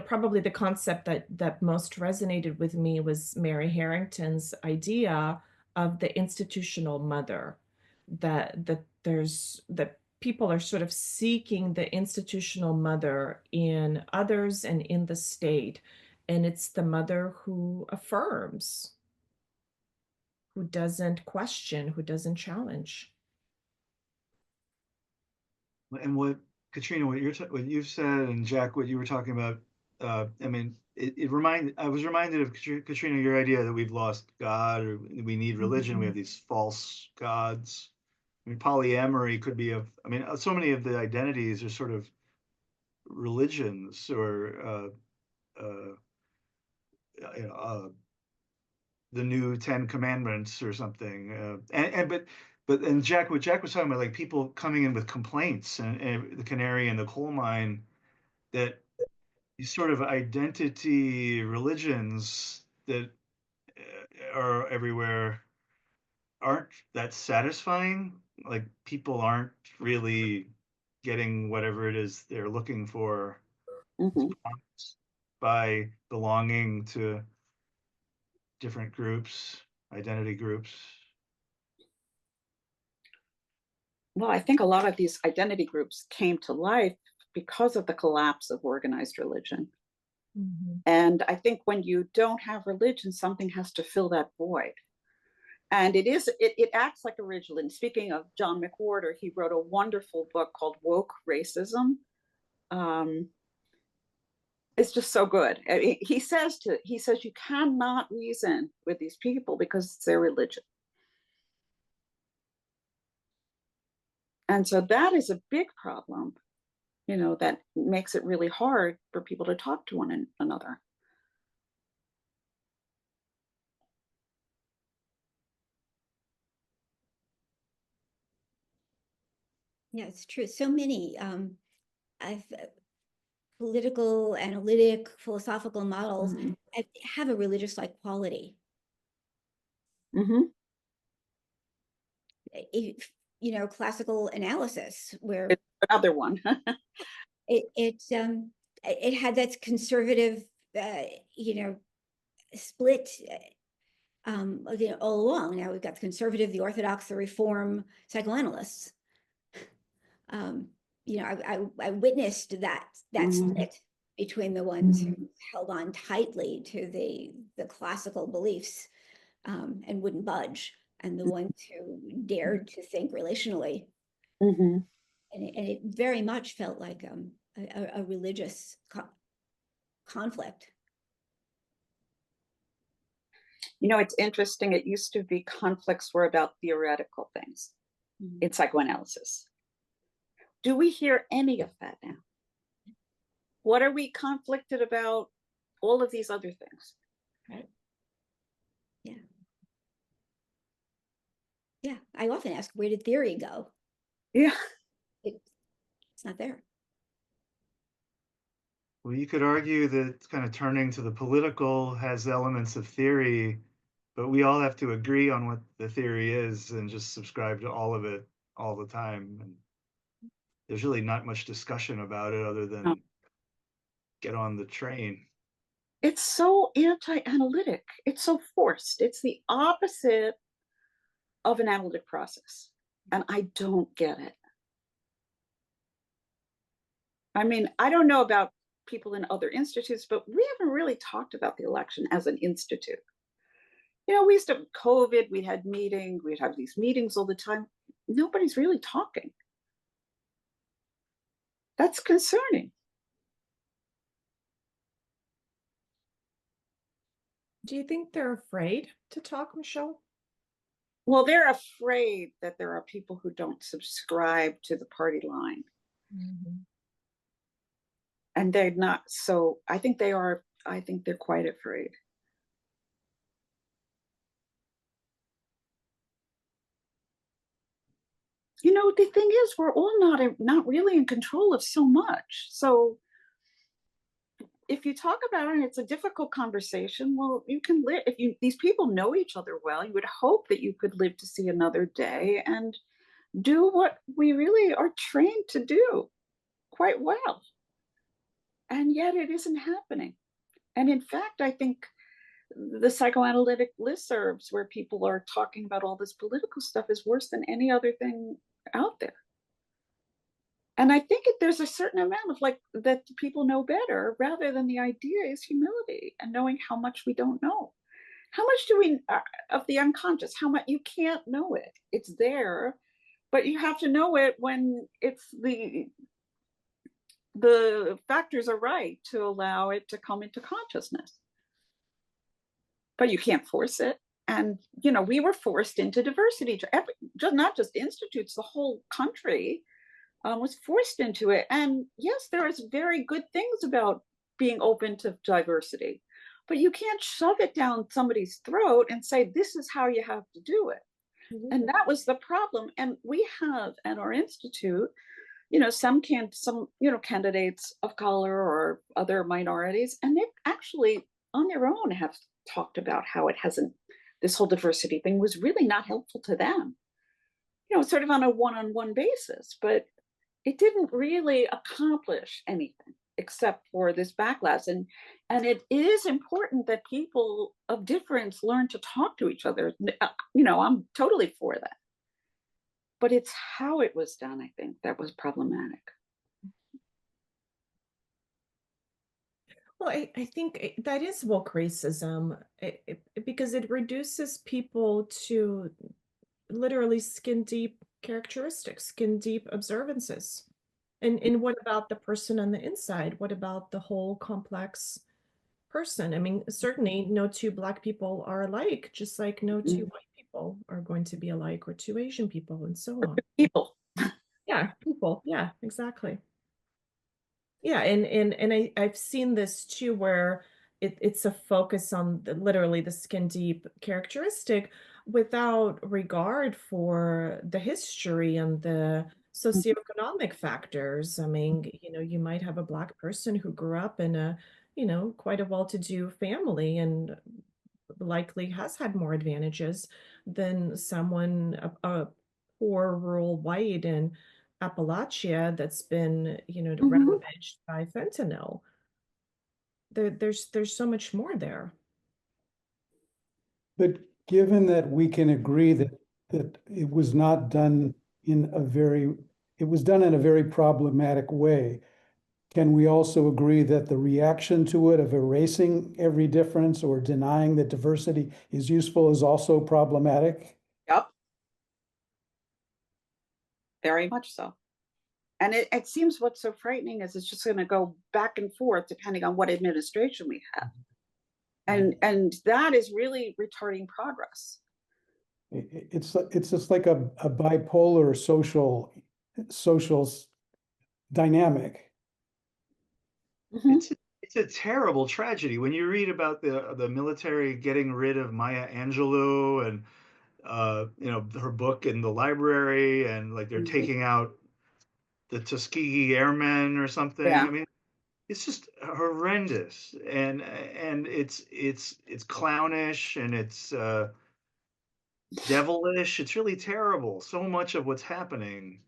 probably the concept that most resonated with me was Mary Harrington's idea of the institutional mother, that people are sort of seeking the institutional mother in others and in the state. And it's the mother who affirms, who doesn't question, who doesn't challenge. And what, Katrina, what you've said, and Jack, what you were talking about, I mean, I was reminded of Katrina, your idea that we've lost God, or we need religion. We have these false gods. I mean, polyamory could be so many of the identities are sort of religions, or the new 10 Commandments or something. And Jack, what Jack was talking about, like people coming in with complaints, and the canary in the coal mine, that these sort of identity religions that are everywhere aren't that satisfying. Like people aren't really getting whatever it is they're looking for by belonging to different groups, identity groups. Well, I think a lot of these identity groups came to life because of the collapse of organized religion. And I think when you don't have religion, something has to fill that void. And it acts like a religion. Speaking of John McWhorter, he wrote a wonderful book called Woke Racism. It's just so good. I mean, he says you cannot reason with these people because it's their religion. And so that is a big problem, that makes it really hard for people to talk to one another. Yeah, it's true. So many political, analytic, philosophical models have a religious-like quality. Classical analysis, where It's another one. it had that conservative, split, all along. Now we've got the conservative, the orthodox, the reform psychoanalysts. I witnessed that split between the ones who held on tightly to the classical beliefs and wouldn't budge, and the ones who dared to think relationally. And it very much felt like a religious conflict. It's interesting. It used to be conflicts were about theoretical things in psychoanalysis. Do we hear any of that now? What are we conflicted about? All of these other things. Right. Yeah. I often ask, where did theory go? Yeah. It's not there. Well, you could argue that kind of turning to the political has elements of theory, but we all have to agree on what the theory is and just subscribe to all of it all the time. And there's really not much discussion about it other than get on the train. It's so anti-analytic. It's so forced. It's the opposite of an analytic process. And I don't get it. I mean, I don't know about people in other institutes, but we haven't really talked about the election as an institute. We used to have COVID, we'd have these meetings all the time. Nobody's really talking. That's concerning. Do you think they're afraid to talk, Michelle? Well, they're afraid that there are people who don't subscribe to the party line. Mhm. And they're not, so I think they're quite afraid. You know, the thing is, we're all not really in control of so much. So if you talk about it and it's a difficult conversation, well, you can live, these people know each other well, you would hope that you could live to see another day and do what we really are trained to do quite well. And yet it isn't happening. And in fact, I think the psychoanalytic listservs where people are talking about all this political stuff is worse than any other thing out there. And I think there's a certain amount of like that people know better, rather than the idea is humility and knowing how much we don't know. How much do we of the unconscious? How much you can't know it. It's there, but you have to know it when it's the factors are right to allow it to come into consciousness. But you can't force it. And you know, we were forced into diversity, not just institutes, the whole country was forced into it. And yes, there is very good things about being open to diversity, but you can't shove it down somebody's throat and say, this is how you have to do it. And that was the problem. And we have at our institute, you know, some candidates of color or other minorities, and they actually on their own have talked about how this whole diversity thing was really not helpful to them, you know, sort of on a one-on-one basis, but it didn't really accomplish anything except for this backlash. And it is important that people of difference learn to talk to each other. You know, I'm totally for that. But it's how it was done, I think, that was problematic. Well, I think that is woke racism, because it reduces people to literally skin deep characteristics, skin deep observances. And what about the person on the inside? What about the whole complex person? I mean, certainly no two Black people are alike, just like no two white people are going to be alike, or two Asian people, and so on. People. Yeah, people. Yeah, exactly. Yeah, and I've seen this too, where it's a focus on literally the skin deep characteristic without regard for the history and the socioeconomic factors. I mean, you know, you might have a Black person who grew up in a, you know, quite a well-to-do family and likely has had more advantages than someone, a poor rural white in Appalachia that's been, you know, ravaged by fentanyl. There's so much more there. But given that we can agree that it was not done it was done in a very problematic way, can we also agree that the reaction to it of erasing every difference or denying that diversity is useful is also problematic? Yep. Very much so. And it seems what's so frightening is it's just going to go back and forth depending on what administration we have. And that is really retarding progress. It's just like a bipolar social dynamic. It's a terrible tragedy when you read about the military getting rid of Maya Angelou and you know, her book in the library, and like they're taking out the Tuskegee Airmen or something. Yeah. I mean, it's just horrendous, and it's clownish, and it's devilish. It's really terrible. So much of what's happening,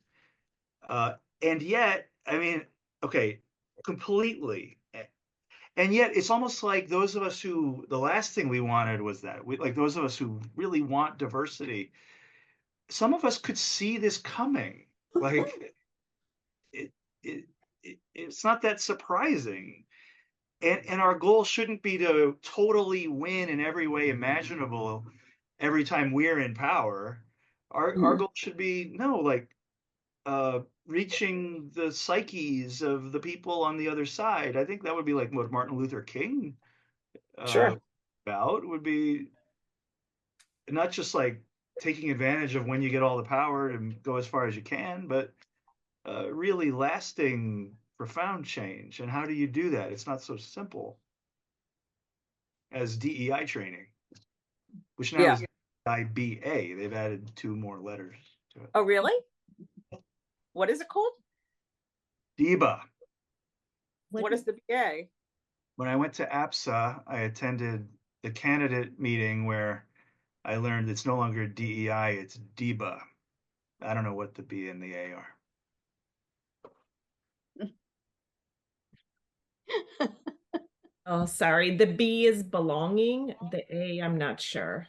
and yet, I mean, okay, completely. And yet, it's almost like those of us who the last thing we wanted was that like those of us who really want diversity. Some of us could see this coming. Like it, it, it's not that surprising. And our goal shouldn't be to totally win in every way imaginable every time we're in power. Our goal should be like reaching the psyches of the people on the other side. I think that would be like what Martin Luther King Sure. about would be not just like taking advantage of when you get all the power and go as far as you can, but really lasting, profound change. And how do you do that? It's not so simple as DEI training, which now Yeah. is IBA. They've added 2 more letters to it. Oh, really? What is it called? DEBA. What is the BA? When I went to APSA, I attended the candidate meeting where I learned it's no longer DEI, it's DEBA. I don't know what the B and the A are. Oh, sorry. The B is belonging. The A, I'm not sure.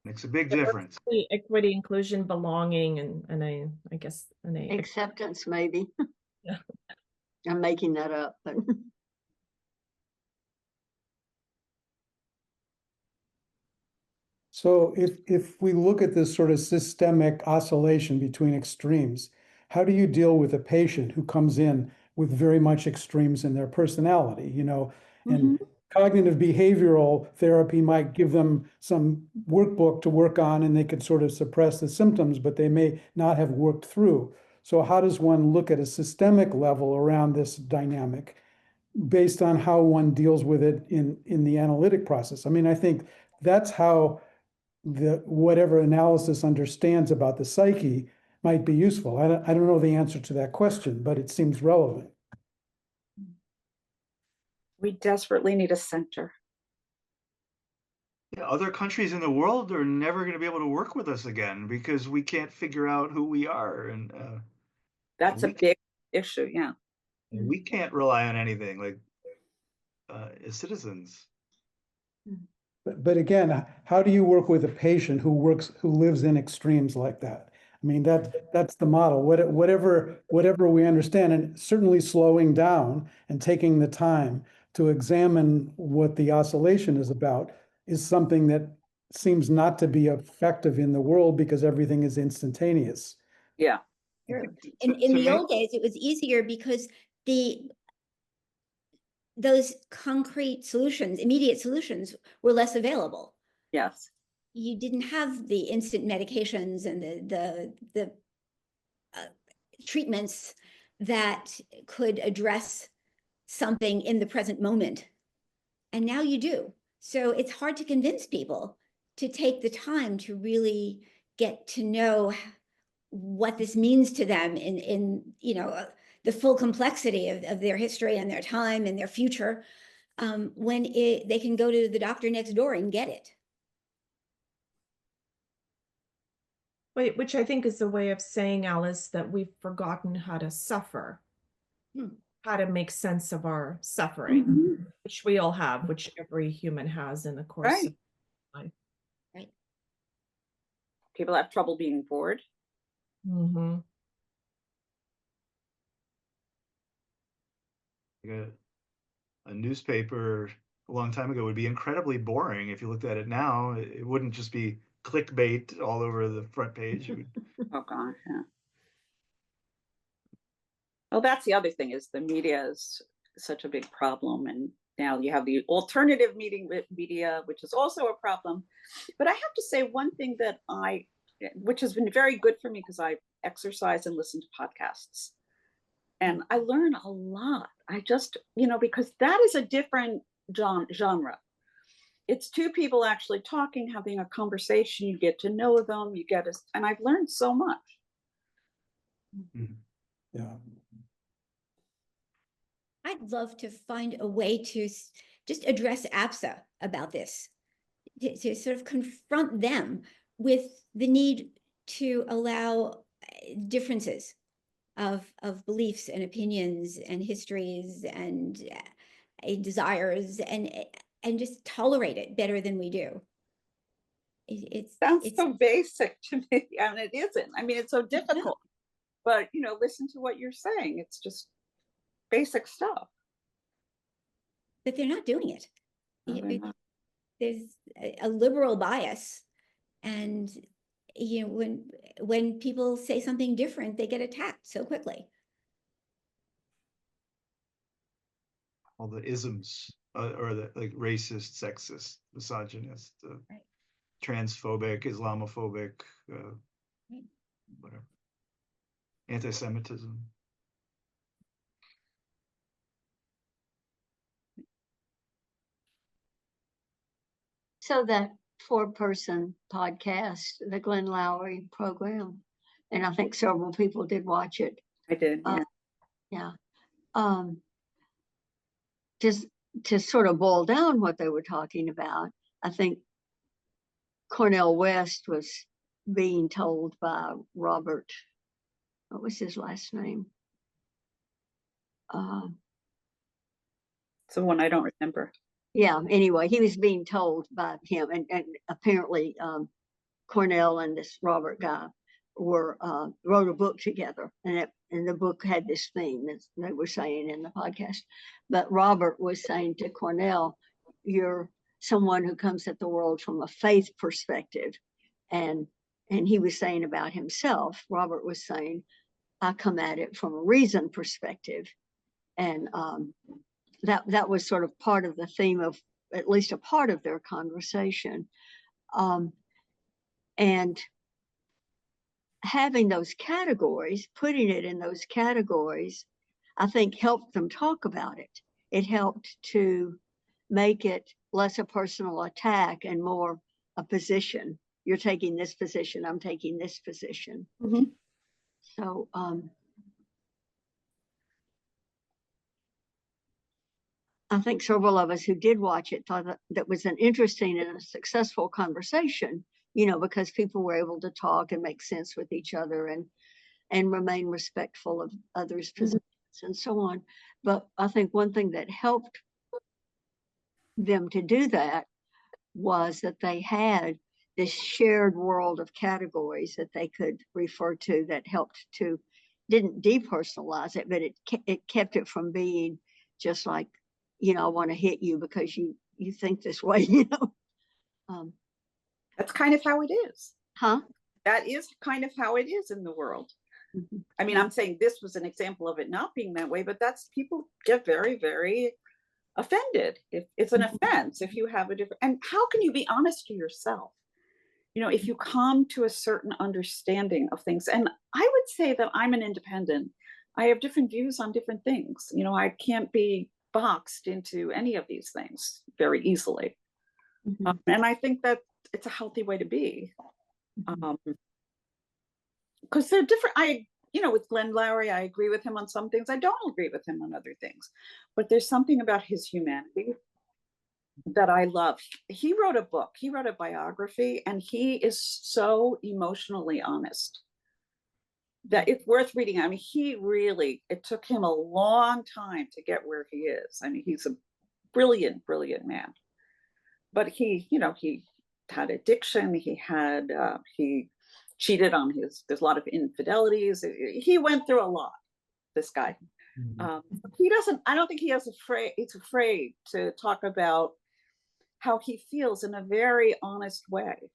Makes a big But let's difference. see, equity, inclusion, belonging, and I guess an A. Acceptance, maybe. Yeah. I'm making that up, but So if we look at this sort of systemic oscillation between extremes, how do you deal with a patient who comes in with very much extremes in their personality, you know? And cognitive behavioral therapy might give them some workbook to work on and they could sort of suppress the symptoms, but they may not have worked through. So how does one look at a systemic level around this dynamic based on how one deals with it in the analytic process? I mean, I think that's how the whatever analysis understands about the psyche might be useful. I don't know the answer to that question, but it seems relevant. We desperately need a center. Yeah, other countries in the world are never going to be able to work with us again because we can't figure out who we are, and That's a we, big issue. Yeah. we can't rely on anything like as citizens. But again, how do you work with a patient who lives in extremes like that? I mean, that's the model. Whatever we understand, and certainly slowing down and taking the time to examine what the oscillation is about is something that seems not to be effective in the world because everything is instantaneous. Yeah. True. To In the me- old days, it was easier because those concrete solutions, immediate solutions, were less available. Yes. You didn't have the instant medications and the treatments that could address something in the present moment. And now you do. So it's hard to convince people to take the time to really get to know what this means to them in the full complexity of their history and their time and their future, when they can go to the doctor next door and get it. Which I think is a way of saying, Alice, that we've forgotten how to suffer, how to make sense of our suffering, which we all have, which every human has in the course of life. Right. People have trouble being bored. Mm-hmm. A newspaper a long time ago would be incredibly boring. If you looked at it now, it wouldn't just be clickbait all over the front page. Oh gosh, yeah. Well, that's the other thing, is the media is such a big problem, and now you have the alternative media, which is also a problem. But I have to say one thing that which has been very good for me, because I exercise and listen to podcasts, and I learn a lot. I just, because that is a different genre. It's 2 people actually talking, having a conversation. You get to know them. And I've learned so much. Yeah. I'd love to find a way to just address APSA about this, to sort of confront them with the need to allow differences of beliefs and opinions and histories and desires, and just tolerate it better than we do. It Sounds so basic to me, and it isn't. I mean, it's so difficult. But listen to what you're saying. It's just basic stuff. But they're not doing it. No, they're not. There's a liberal bias, and when people say something different, they get attacked so quickly. All the isms, or the like racist, sexist, misogynist. Right. transphobic, Islamophobic, whatever, anti-Semitism. So that 4-person podcast, the Glenn Lowry program, and I think several people did watch it. I did. Yeah. Yeah. Just to sort of boil down what they were talking about, I think Cornel West was being told by Robert, what was his last name? So one I don't remember. Yeah, anyway, he was being told by him, and apparently Cornell and this Robert guy were wrote a book together, and the book had this theme, as they were saying in the podcast. But Robert was saying to Cornell, "You're someone who comes at the world from a faith perspective," and he was saying about himself. Robert was saying, "I come at it from a reason perspective," and that was sort of part of the theme of at least a part of their conversation. And having those categories, putting it in those categories, I think helped them talk about it. It helped to make it less a personal attack and more a position. You're taking this position, I'm taking this position. Mm-hmm. So I think several of us who did watch it thought that was an interesting and a successful conversation, because people were able to talk and make sense with each other and remain respectful of others' positions and so on. But I think one thing that helped them to do that was that they had this shared world of categories that they could refer to that helped to, didn't depersonalize it, but it kept it from being just like, I want to hit you because you think this way, That's kind of how it is. Huh? That is kind of how it is in the world. Mm-hmm. I mean, I'm saying this was an example of it not being that way, but that's, people get very, very offended. If it's an offense, if you have a different, and how can you be honest to yourself? If you come to a certain understanding of things, and I would say that I'm an independent, I have different views on different things. I can't be boxed into any of these things very easily. Mm-hmm. And I think that it's a healthy way to be. Because they're different. With Glenn Lowry, I agree with him on some things. I don't agree with him on other things. But there's something about his humanity that I love. He wrote a book, he wrote a biography, and he is so emotionally honest that it's worth reading. I mean, it took him a long time to get where he is. I mean, he's a brilliant, brilliant man. But he had addiction, he cheated on there's a lot of infidelities. He went through a lot, this guy. I don't think he's afraid to talk about how he feels in a very honest way.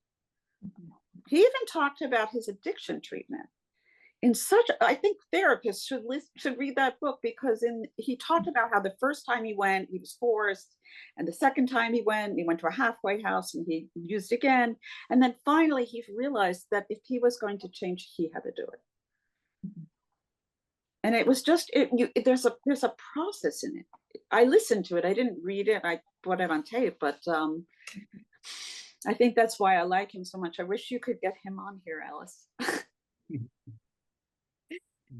He even talked about his addiction treatment I think therapists should read that book, because he talked about how the first time he went, he was forced, and the second time he went to a halfway house and he used again, and then finally he realized that if he was going to change, he had to do it. And it was just there's a process in it. I listened to it, I didn't read it, I bought it on tape, but I think that's why I like him so much. I wish you could get him on here, Alice.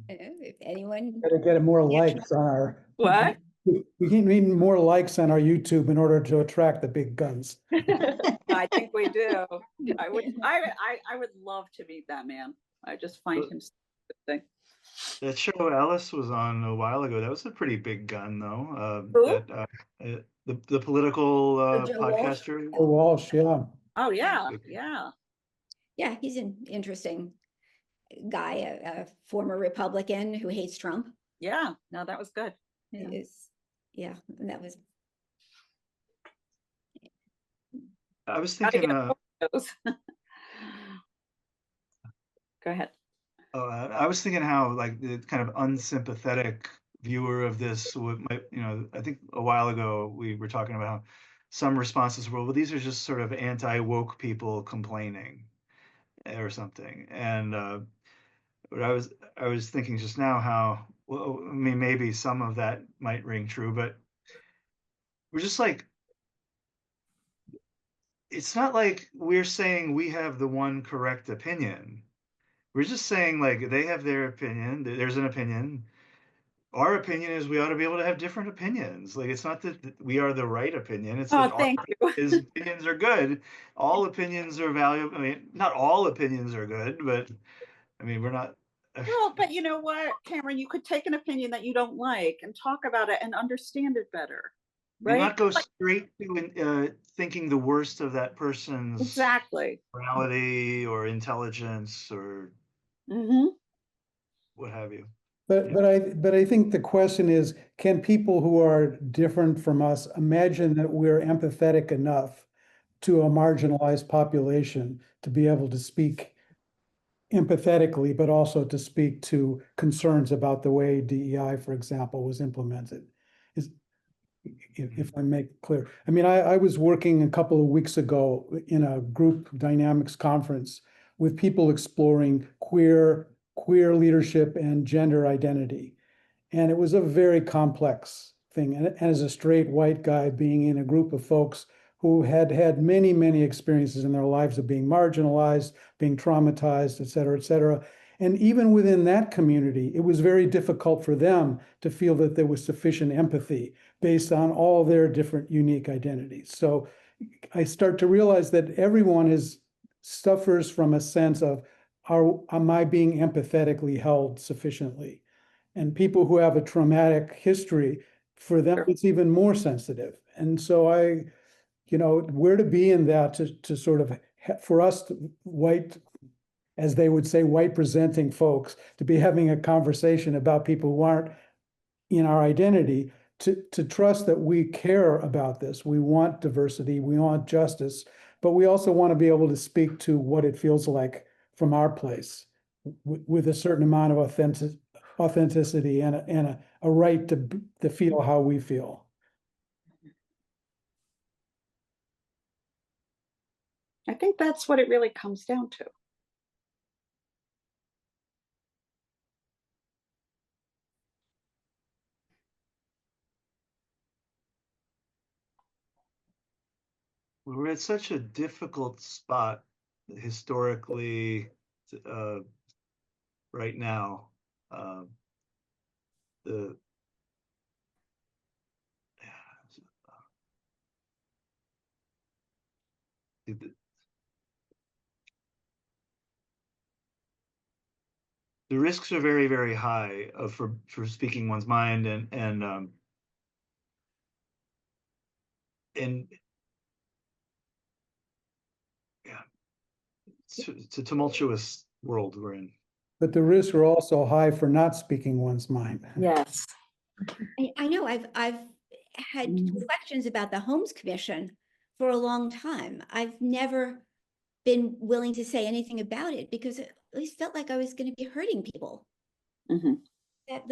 If anyone, Gotta get more likes on our. What? We need more likes on our YouTube in order to attract the big guns. I think we do. I would love to meet that man. I just find him so interesting. That show Alice was on a while ago, that was a pretty big gun, though. The political Joe Walsh? podcaster. Oh, Walsh, yeah. Oh yeah, yeah. Yeah, he's an interesting guy, a former Republican who hates Trump. Yeah, no, that was good. And and that was. I was thinking. Go ahead. I was thinking how, like, the kind of unsympathetic viewer of this I think a while ago we were talking about how some responses were, well, these are just sort of anti-woke people complaining or something. And but I was thinking just now how, well, I mean, maybe some of that might ring true, but we're just like, it's not like we're saying we have the one correct opinion. We're just saying like they have their opinion, there's an opinion. Our opinion is we ought to be able to have different opinions. Like it's not that we are the right opinion, it's that Oh, our thank you. opinions are good. All opinions are valuable. I mean, not all opinions are good, but I mean, we're not. Well, but you know what, Cameron, you could take an opinion that you don't like and talk about it and understand it better, Do right? not go Like, straight to thinking the worst of that person's exactly. morality or intelligence or Hmm. what have you. But I think the question is, can people who are different from us imagine that we're empathetic enough to a marginalized population to be able to speak empathetically, but also to speak to concerns about the way DEI, for example, was implemented? Is, if I make it clear. I mean, I was working a couple of weeks ago in a group dynamics conference with people exploring queer leadership and gender identity. And it was a very complex thing. And as a straight white guy being in a group of folks who had had many, many experiences in their lives of being marginalized, being traumatized, et cetera, et cetera. And even within that community, it was very difficult for them to feel that there was sufficient empathy based on all their different unique identities. So I start to realize that everyone suffers from a sense of, am I being empathetically held sufficiently? And people who have a traumatic history, for them, Sure. it's even more sensitive. And so where to be in that to sort of, for us white, as they would say, white presenting folks, to be having a conversation about people who aren't in our identity, to trust that we care about this. We want diversity, we want justice, but we also want to be able to speak to what it feels like from our place with a certain amount of authenticity and a right to feel how we feel. I think that's what it really comes down to. We're at such a difficult spot historically right now. The the risks are very, very high for speaking one's mind and yeah, it's a tumultuous world we're in. But the risks are also high for not speaking one's mind. Yes. I know I've had questions about the Holmes Commission for a long time. I've never been willing to say anything about it because it always felt like I was going to be hurting people. Hmm. That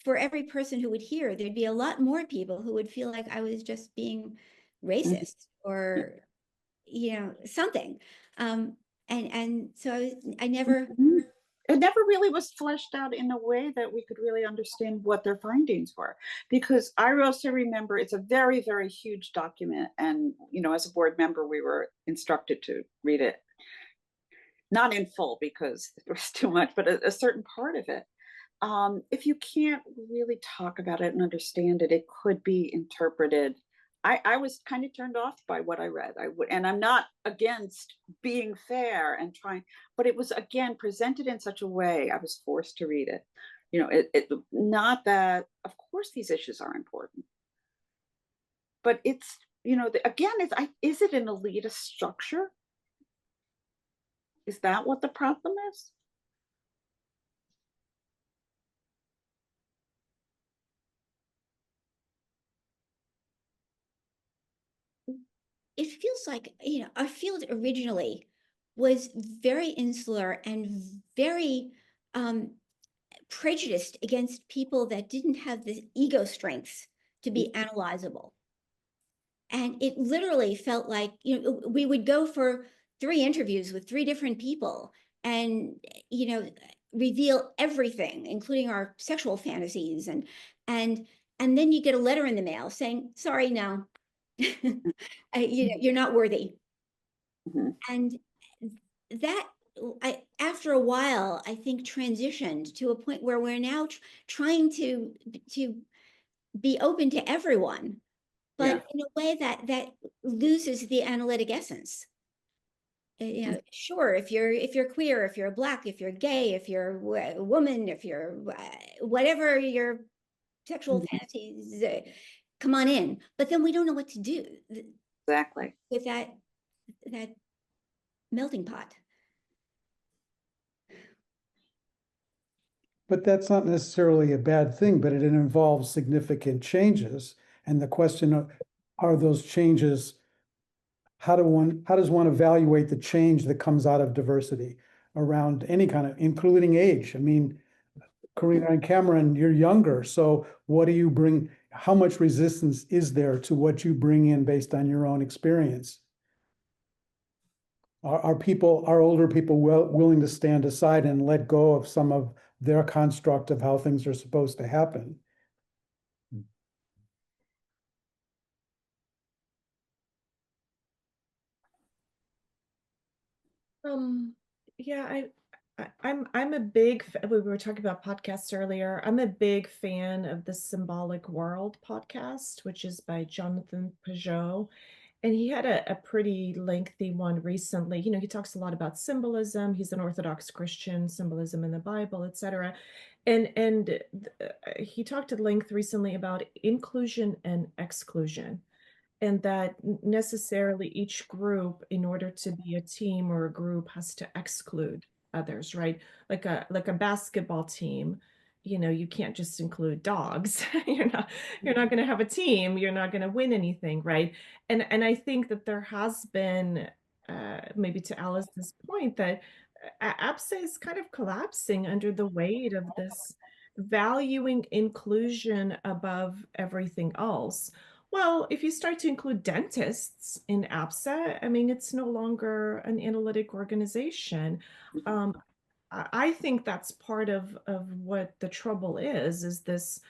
for every person who would hear, there'd be a lot more people who would feel like I was just being racist or, something. And so I never. It never really was fleshed out in a way that we could really understand what their findings were. Because I also remember it's a very, very huge document. And, as a board member, we were instructed to read it. Not in full because there was too much, but a certain part of it. If you can't really talk about it and understand it, it could be interpreted. I was kind of turned off by what I read. And I'm not against being fair and trying, but it was again presented in such a way I was forced to read it. Not that, of course, these issues are important, but it's again, is it an elitist structure? Is that what the problem is? It feels like, our field originally was very insular and very prejudiced against people that didn't have the ego strengths to be analyzable. And it literally felt like, we would go for 3 interviews with 3 different people and, reveal everything, including our sexual fantasies. And then you get a letter in the mail saying, sorry, no, you're not worthy. Mhm. And that, after a while, I think transitioned to a point where we're now trying to be open to everyone, Yeah. but in a way that loses the analytic essence. Sure, if you're queer, if you're Black, if you're gay, if you're a woman, if you're whatever your sexual Mhm. fantasies, come on in. But then we don't know what to do Exactly. with that melting pot. But that's not necessarily a bad thing, but it involves significant changes. And the question of, are those changes, how does one evaluate the change that comes out of diversity around any kind of, including age? I mean, Karina and Cameron, you're younger, so what do you bring? How much resistance is there to what you bring in based on your own experience? Are older people willing to stand aside and let go of some of their construct of how things are supposed to happen? Yeah, I'm a big we were talking about podcasts earlier. I'm a big fan of the Symbolic World podcast, which is by Jonathan Peugeot. And he had a pretty lengthy one recently. He talks a lot about symbolism. He's an Orthodox Christian, symbolism in the Bible, etc. And he talked at length recently about inclusion and exclusion, and that necessarily each group, in order to be a team or a group, has to exclude others, right? Like a basketball team, you can't just include dogs. You're not going to have a team. You're not going to win anything, right? And I think that there has been, maybe to Alice's point, that APSA is kind of collapsing under the weight of this valuing inclusion above everything else. Well, if you start to include dentists in APSA, I mean, it's no longer an analytic organization. I think that's part of what the trouble is this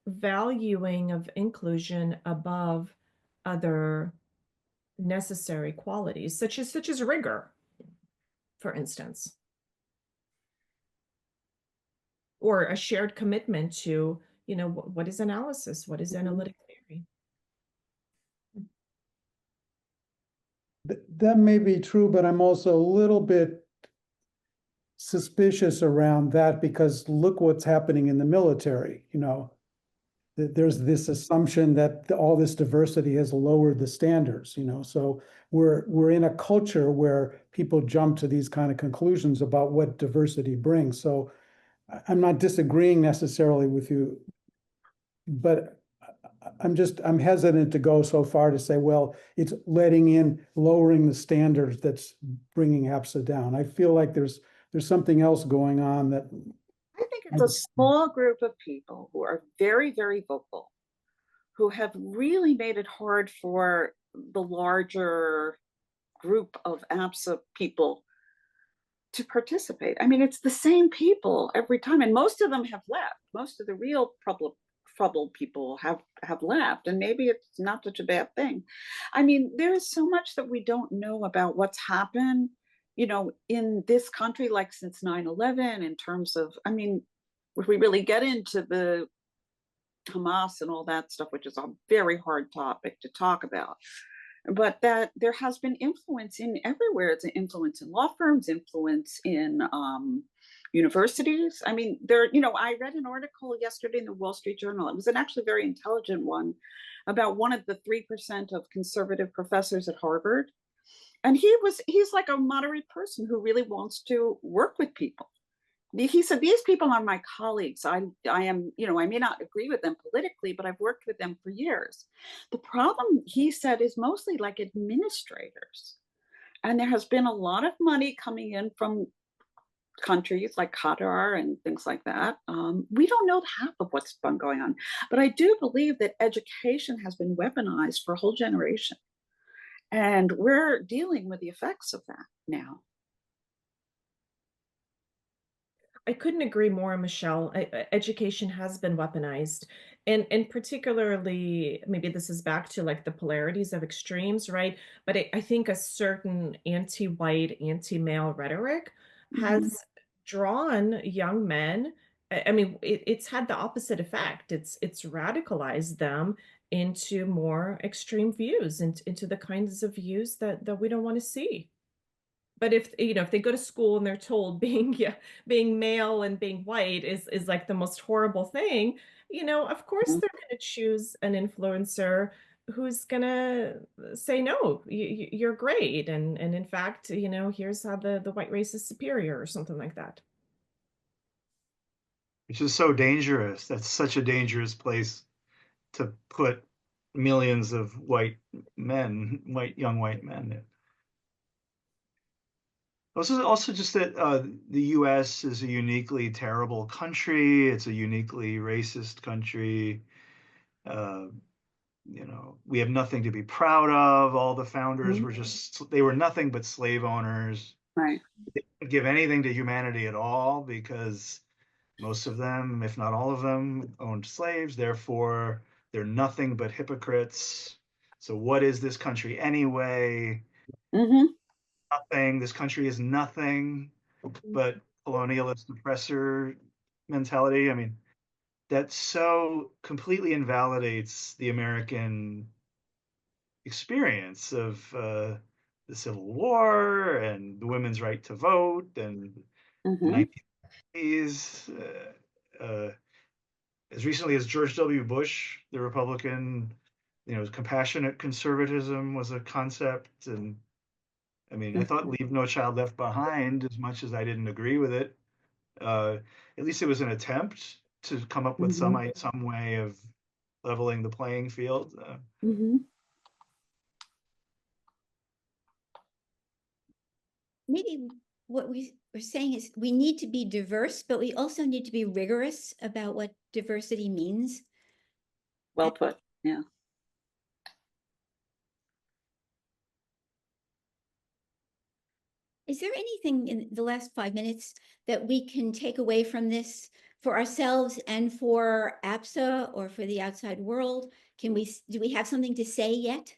valuing of inclusion above other necessary qualities, such as rigor, for instance, or a shared commitment to, what is analysis, what is analytic theory. That may be true, but I'm also a little bit suspicious around that because look what's happening in the military. There's this assumption that all this diversity has lowered the standards. So we're in a culture where people jump to these kind of conclusions about what diversity brings. So I'm not disagreeing necessarily with you, but I'm hesitant to go so far to say, well, it's lowering the standards that's bringing APSA down. I feel like there's something else going on that. I think it's a small group of people who are very, very vocal, who have really made it hard for the larger group of APSA people to participate. I mean, it's the same people every time, and most of them have left. Most of the real troubled people have left, and maybe it's not such a bad thing. I mean, there is so much that we don't know about what's happened, in this country, like since 9/11, in terms of, I mean, if we really get into the Hamas and all that stuff, which is a very hard topic to talk about, but that there has been influence in everywhere. It's an influence in law firms, influence in universities. I mean, I read an article yesterday in the Wall Street Journal. It was an actually very intelligent one about one of the 3% of conservative professors at Harvard. And he's like a moderate person who really wants to work with people. He said, these people are my colleagues. I am, I may not agree with them politically, but I've worked with them for years. The problem, he said, is mostly like administrators. And there has been a lot of money coming in from countries like Qatar and things like that. We don't know half of what's been going on, but I do believe that education has been weaponized for a whole generation, and we're dealing with the effects of that now. I couldn't agree more, Michelle. Education has been weaponized, and particularly, maybe this is back to like the polarities of extremes, right? But I think a certain anti-white, anti-male rhetoric has drawn young men. I mean, it's had the opposite effect. It's radicalized them into more extreme views, into the kinds of views that we don't want to see. But if if they go to school and they're told being male and being white is like the most horrible thing, of course they're going to choose an influencer who's going to say, no, you're great, and in fact, here's how the white race is superior, or something like that. Which is so dangerous. That's such a dangerous place to put millions of young white men. Also just that the U.S. is a uniquely terrible country. It's a uniquely racist country. We have nothing to be proud of. All the founders were they were nothing but slave owners. Right. They didn't give anything to humanity at all, because most of them, if not all of them, owned slaves. Therefore, they're nothing but hypocrites. So what is this country anyway? Nothing. This country is nothing but colonialist oppressor mentality. I mean, that so completely invalidates the American experience of the Civil War and the women's right to vote and the 1980s. As recently as George W. Bush, the Republican, compassionate conservatism was a concept. And I mean, I thought Leave No Child Left Behind, as much as I didn't agree with it, at least it was an attempt to come up with some way of leveling the playing field. Maybe what we're saying is we need to be diverse, but we also need to be rigorous about what diversity means. Well put. Yeah. Is there anything in the last 5 minutes that we can take away from this for ourselves and for APSA or for the outside world? Do we have something to say yet?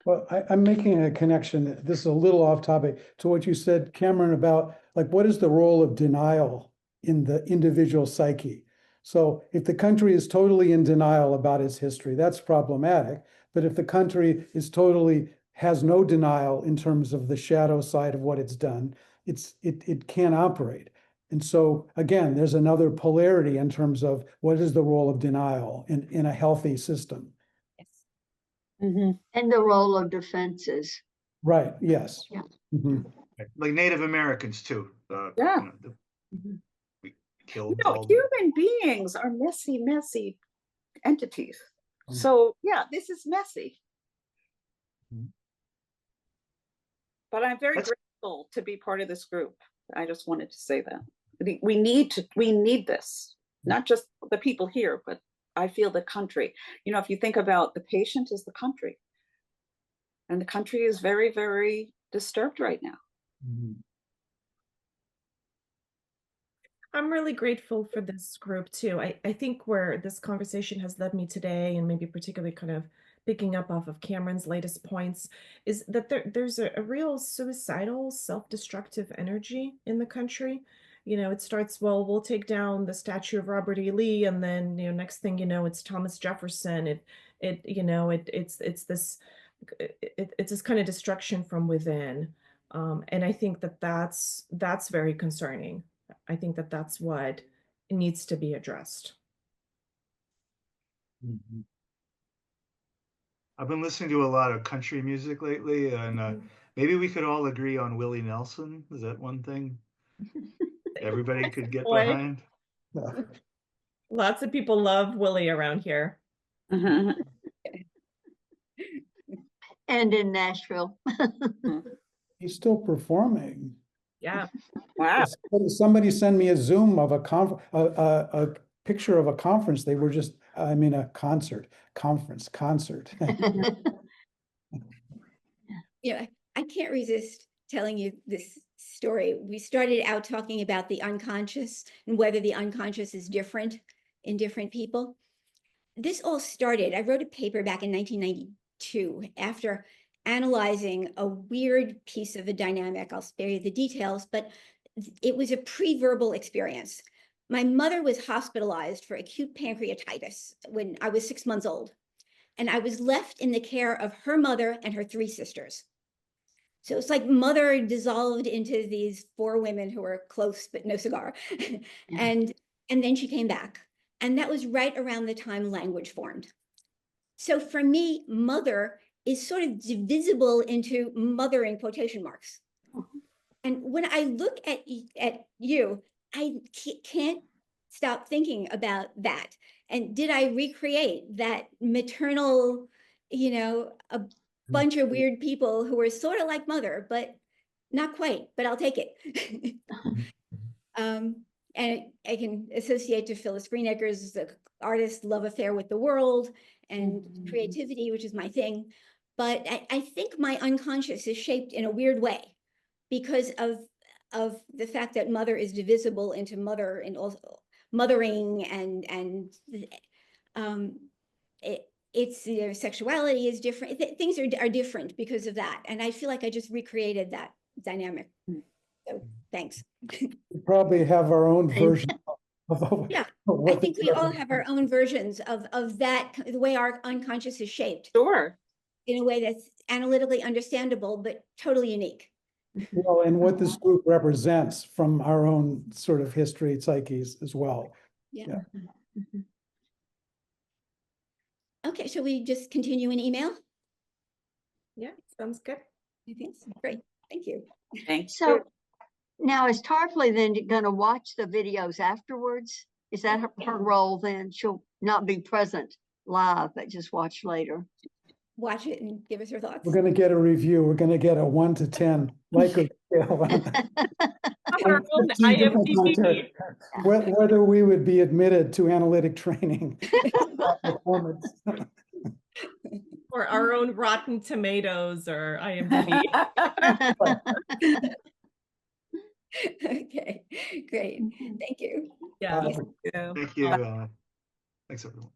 Well, I'm making a connection. This is a little off topic to what you said, Cameron, about like, what is the role of denial in the individual psyche? So if the country is totally in denial about its history, that's problematic. But if the country has no denial in terms of the shadow side of what it's done, it can't operate. And so again, there's another polarity in terms of what is the role of denial in a healthy system. And the role of defenses. Right. Yes. Yeah. Like Native Americans too. Yeah. We killed human beings are messy entities. So yeah, this is messy. But I'm very grateful to be part of this group. I just wanted to say that we need this, not just the people here, but I feel the country. If you think about the patient is the country, and the country is very, very disturbed right now. I'm really grateful for this group too. I think where this conversation has led me today, and maybe particularly kind of picking up off of Cameron's latest points, is that there's a real suicidal, self-destructive energy in the country. It starts, well, we'll take down the statue of Robert E. Lee, and then next thing you know, it's Thomas Jefferson. It's this kind of destruction from within, and I think that's very concerning. I think that's what needs to be addressed. I've been listening to a lot of country music lately, and maybe we could all agree on Willie Nelson. Is that one thing everybody could get behind? Lots of people love Willie around here. And in Nashville. He's still performing. Yeah. Wow. Somebody send me a Zoom of a picture of a conference. They were just, I mean, a concert. Yeah, I can't resist telling you this story. We started out talking about the unconscious and whether the unconscious is different in different people. This all started, I wrote a paper back in 1992 after analyzing a weird piece of a dynamic. I'll spare you the details, but it was a pre-verbal experience. My mother was hospitalized for acute pancreatitis when I was 6 months old, and I was left in the care of her mother and her 3 sisters. So it's like mother dissolved into these 4 women who were close, but no cigar. And then she came back. And that was right around the time language formed. So for me, mother is sort of divisible into mother in quotation marks. And when I look at you, I can't stop thinking about that. And did I recreate that maternal, a bunch of weird people who were sort of like mother, but not quite, but I'll take it. And I can associate to Phyllis Greenacre's artist love affair with the world and creativity, which is my thing. But I think my unconscious is shaped in a weird way because of the fact that mother is divisible into mother and also mothering and it's sexuality is different. Things are different because of that. And I feel like I just recreated that dynamic. So thanks. We probably have our own version of Yeah, what I think we all have our own versions of that, the way our unconscious is shaped Sure. in a way that's analytically understandable, but totally unique. Well, and what this group represents from our own sort of history, psyches as well. Yeah. Okay, shall we just continue in email? Yeah, sounds good. I think so. Great, thank you. Thanks. So now is Tarpley then going to watch the videos afterwards? Is that her role then? She'll not be present live, but just watch later. Watch it and give us your thoughts. We're going to get a review. We're going to get a 1 to 10 Likert scale Our own IMDb. whether we would be admitted to analytic training. Performance. Or our own Rotten Tomatoes or IMDb. Okay, great. Thank you. Yeah. Thank you. Thanks, everyone.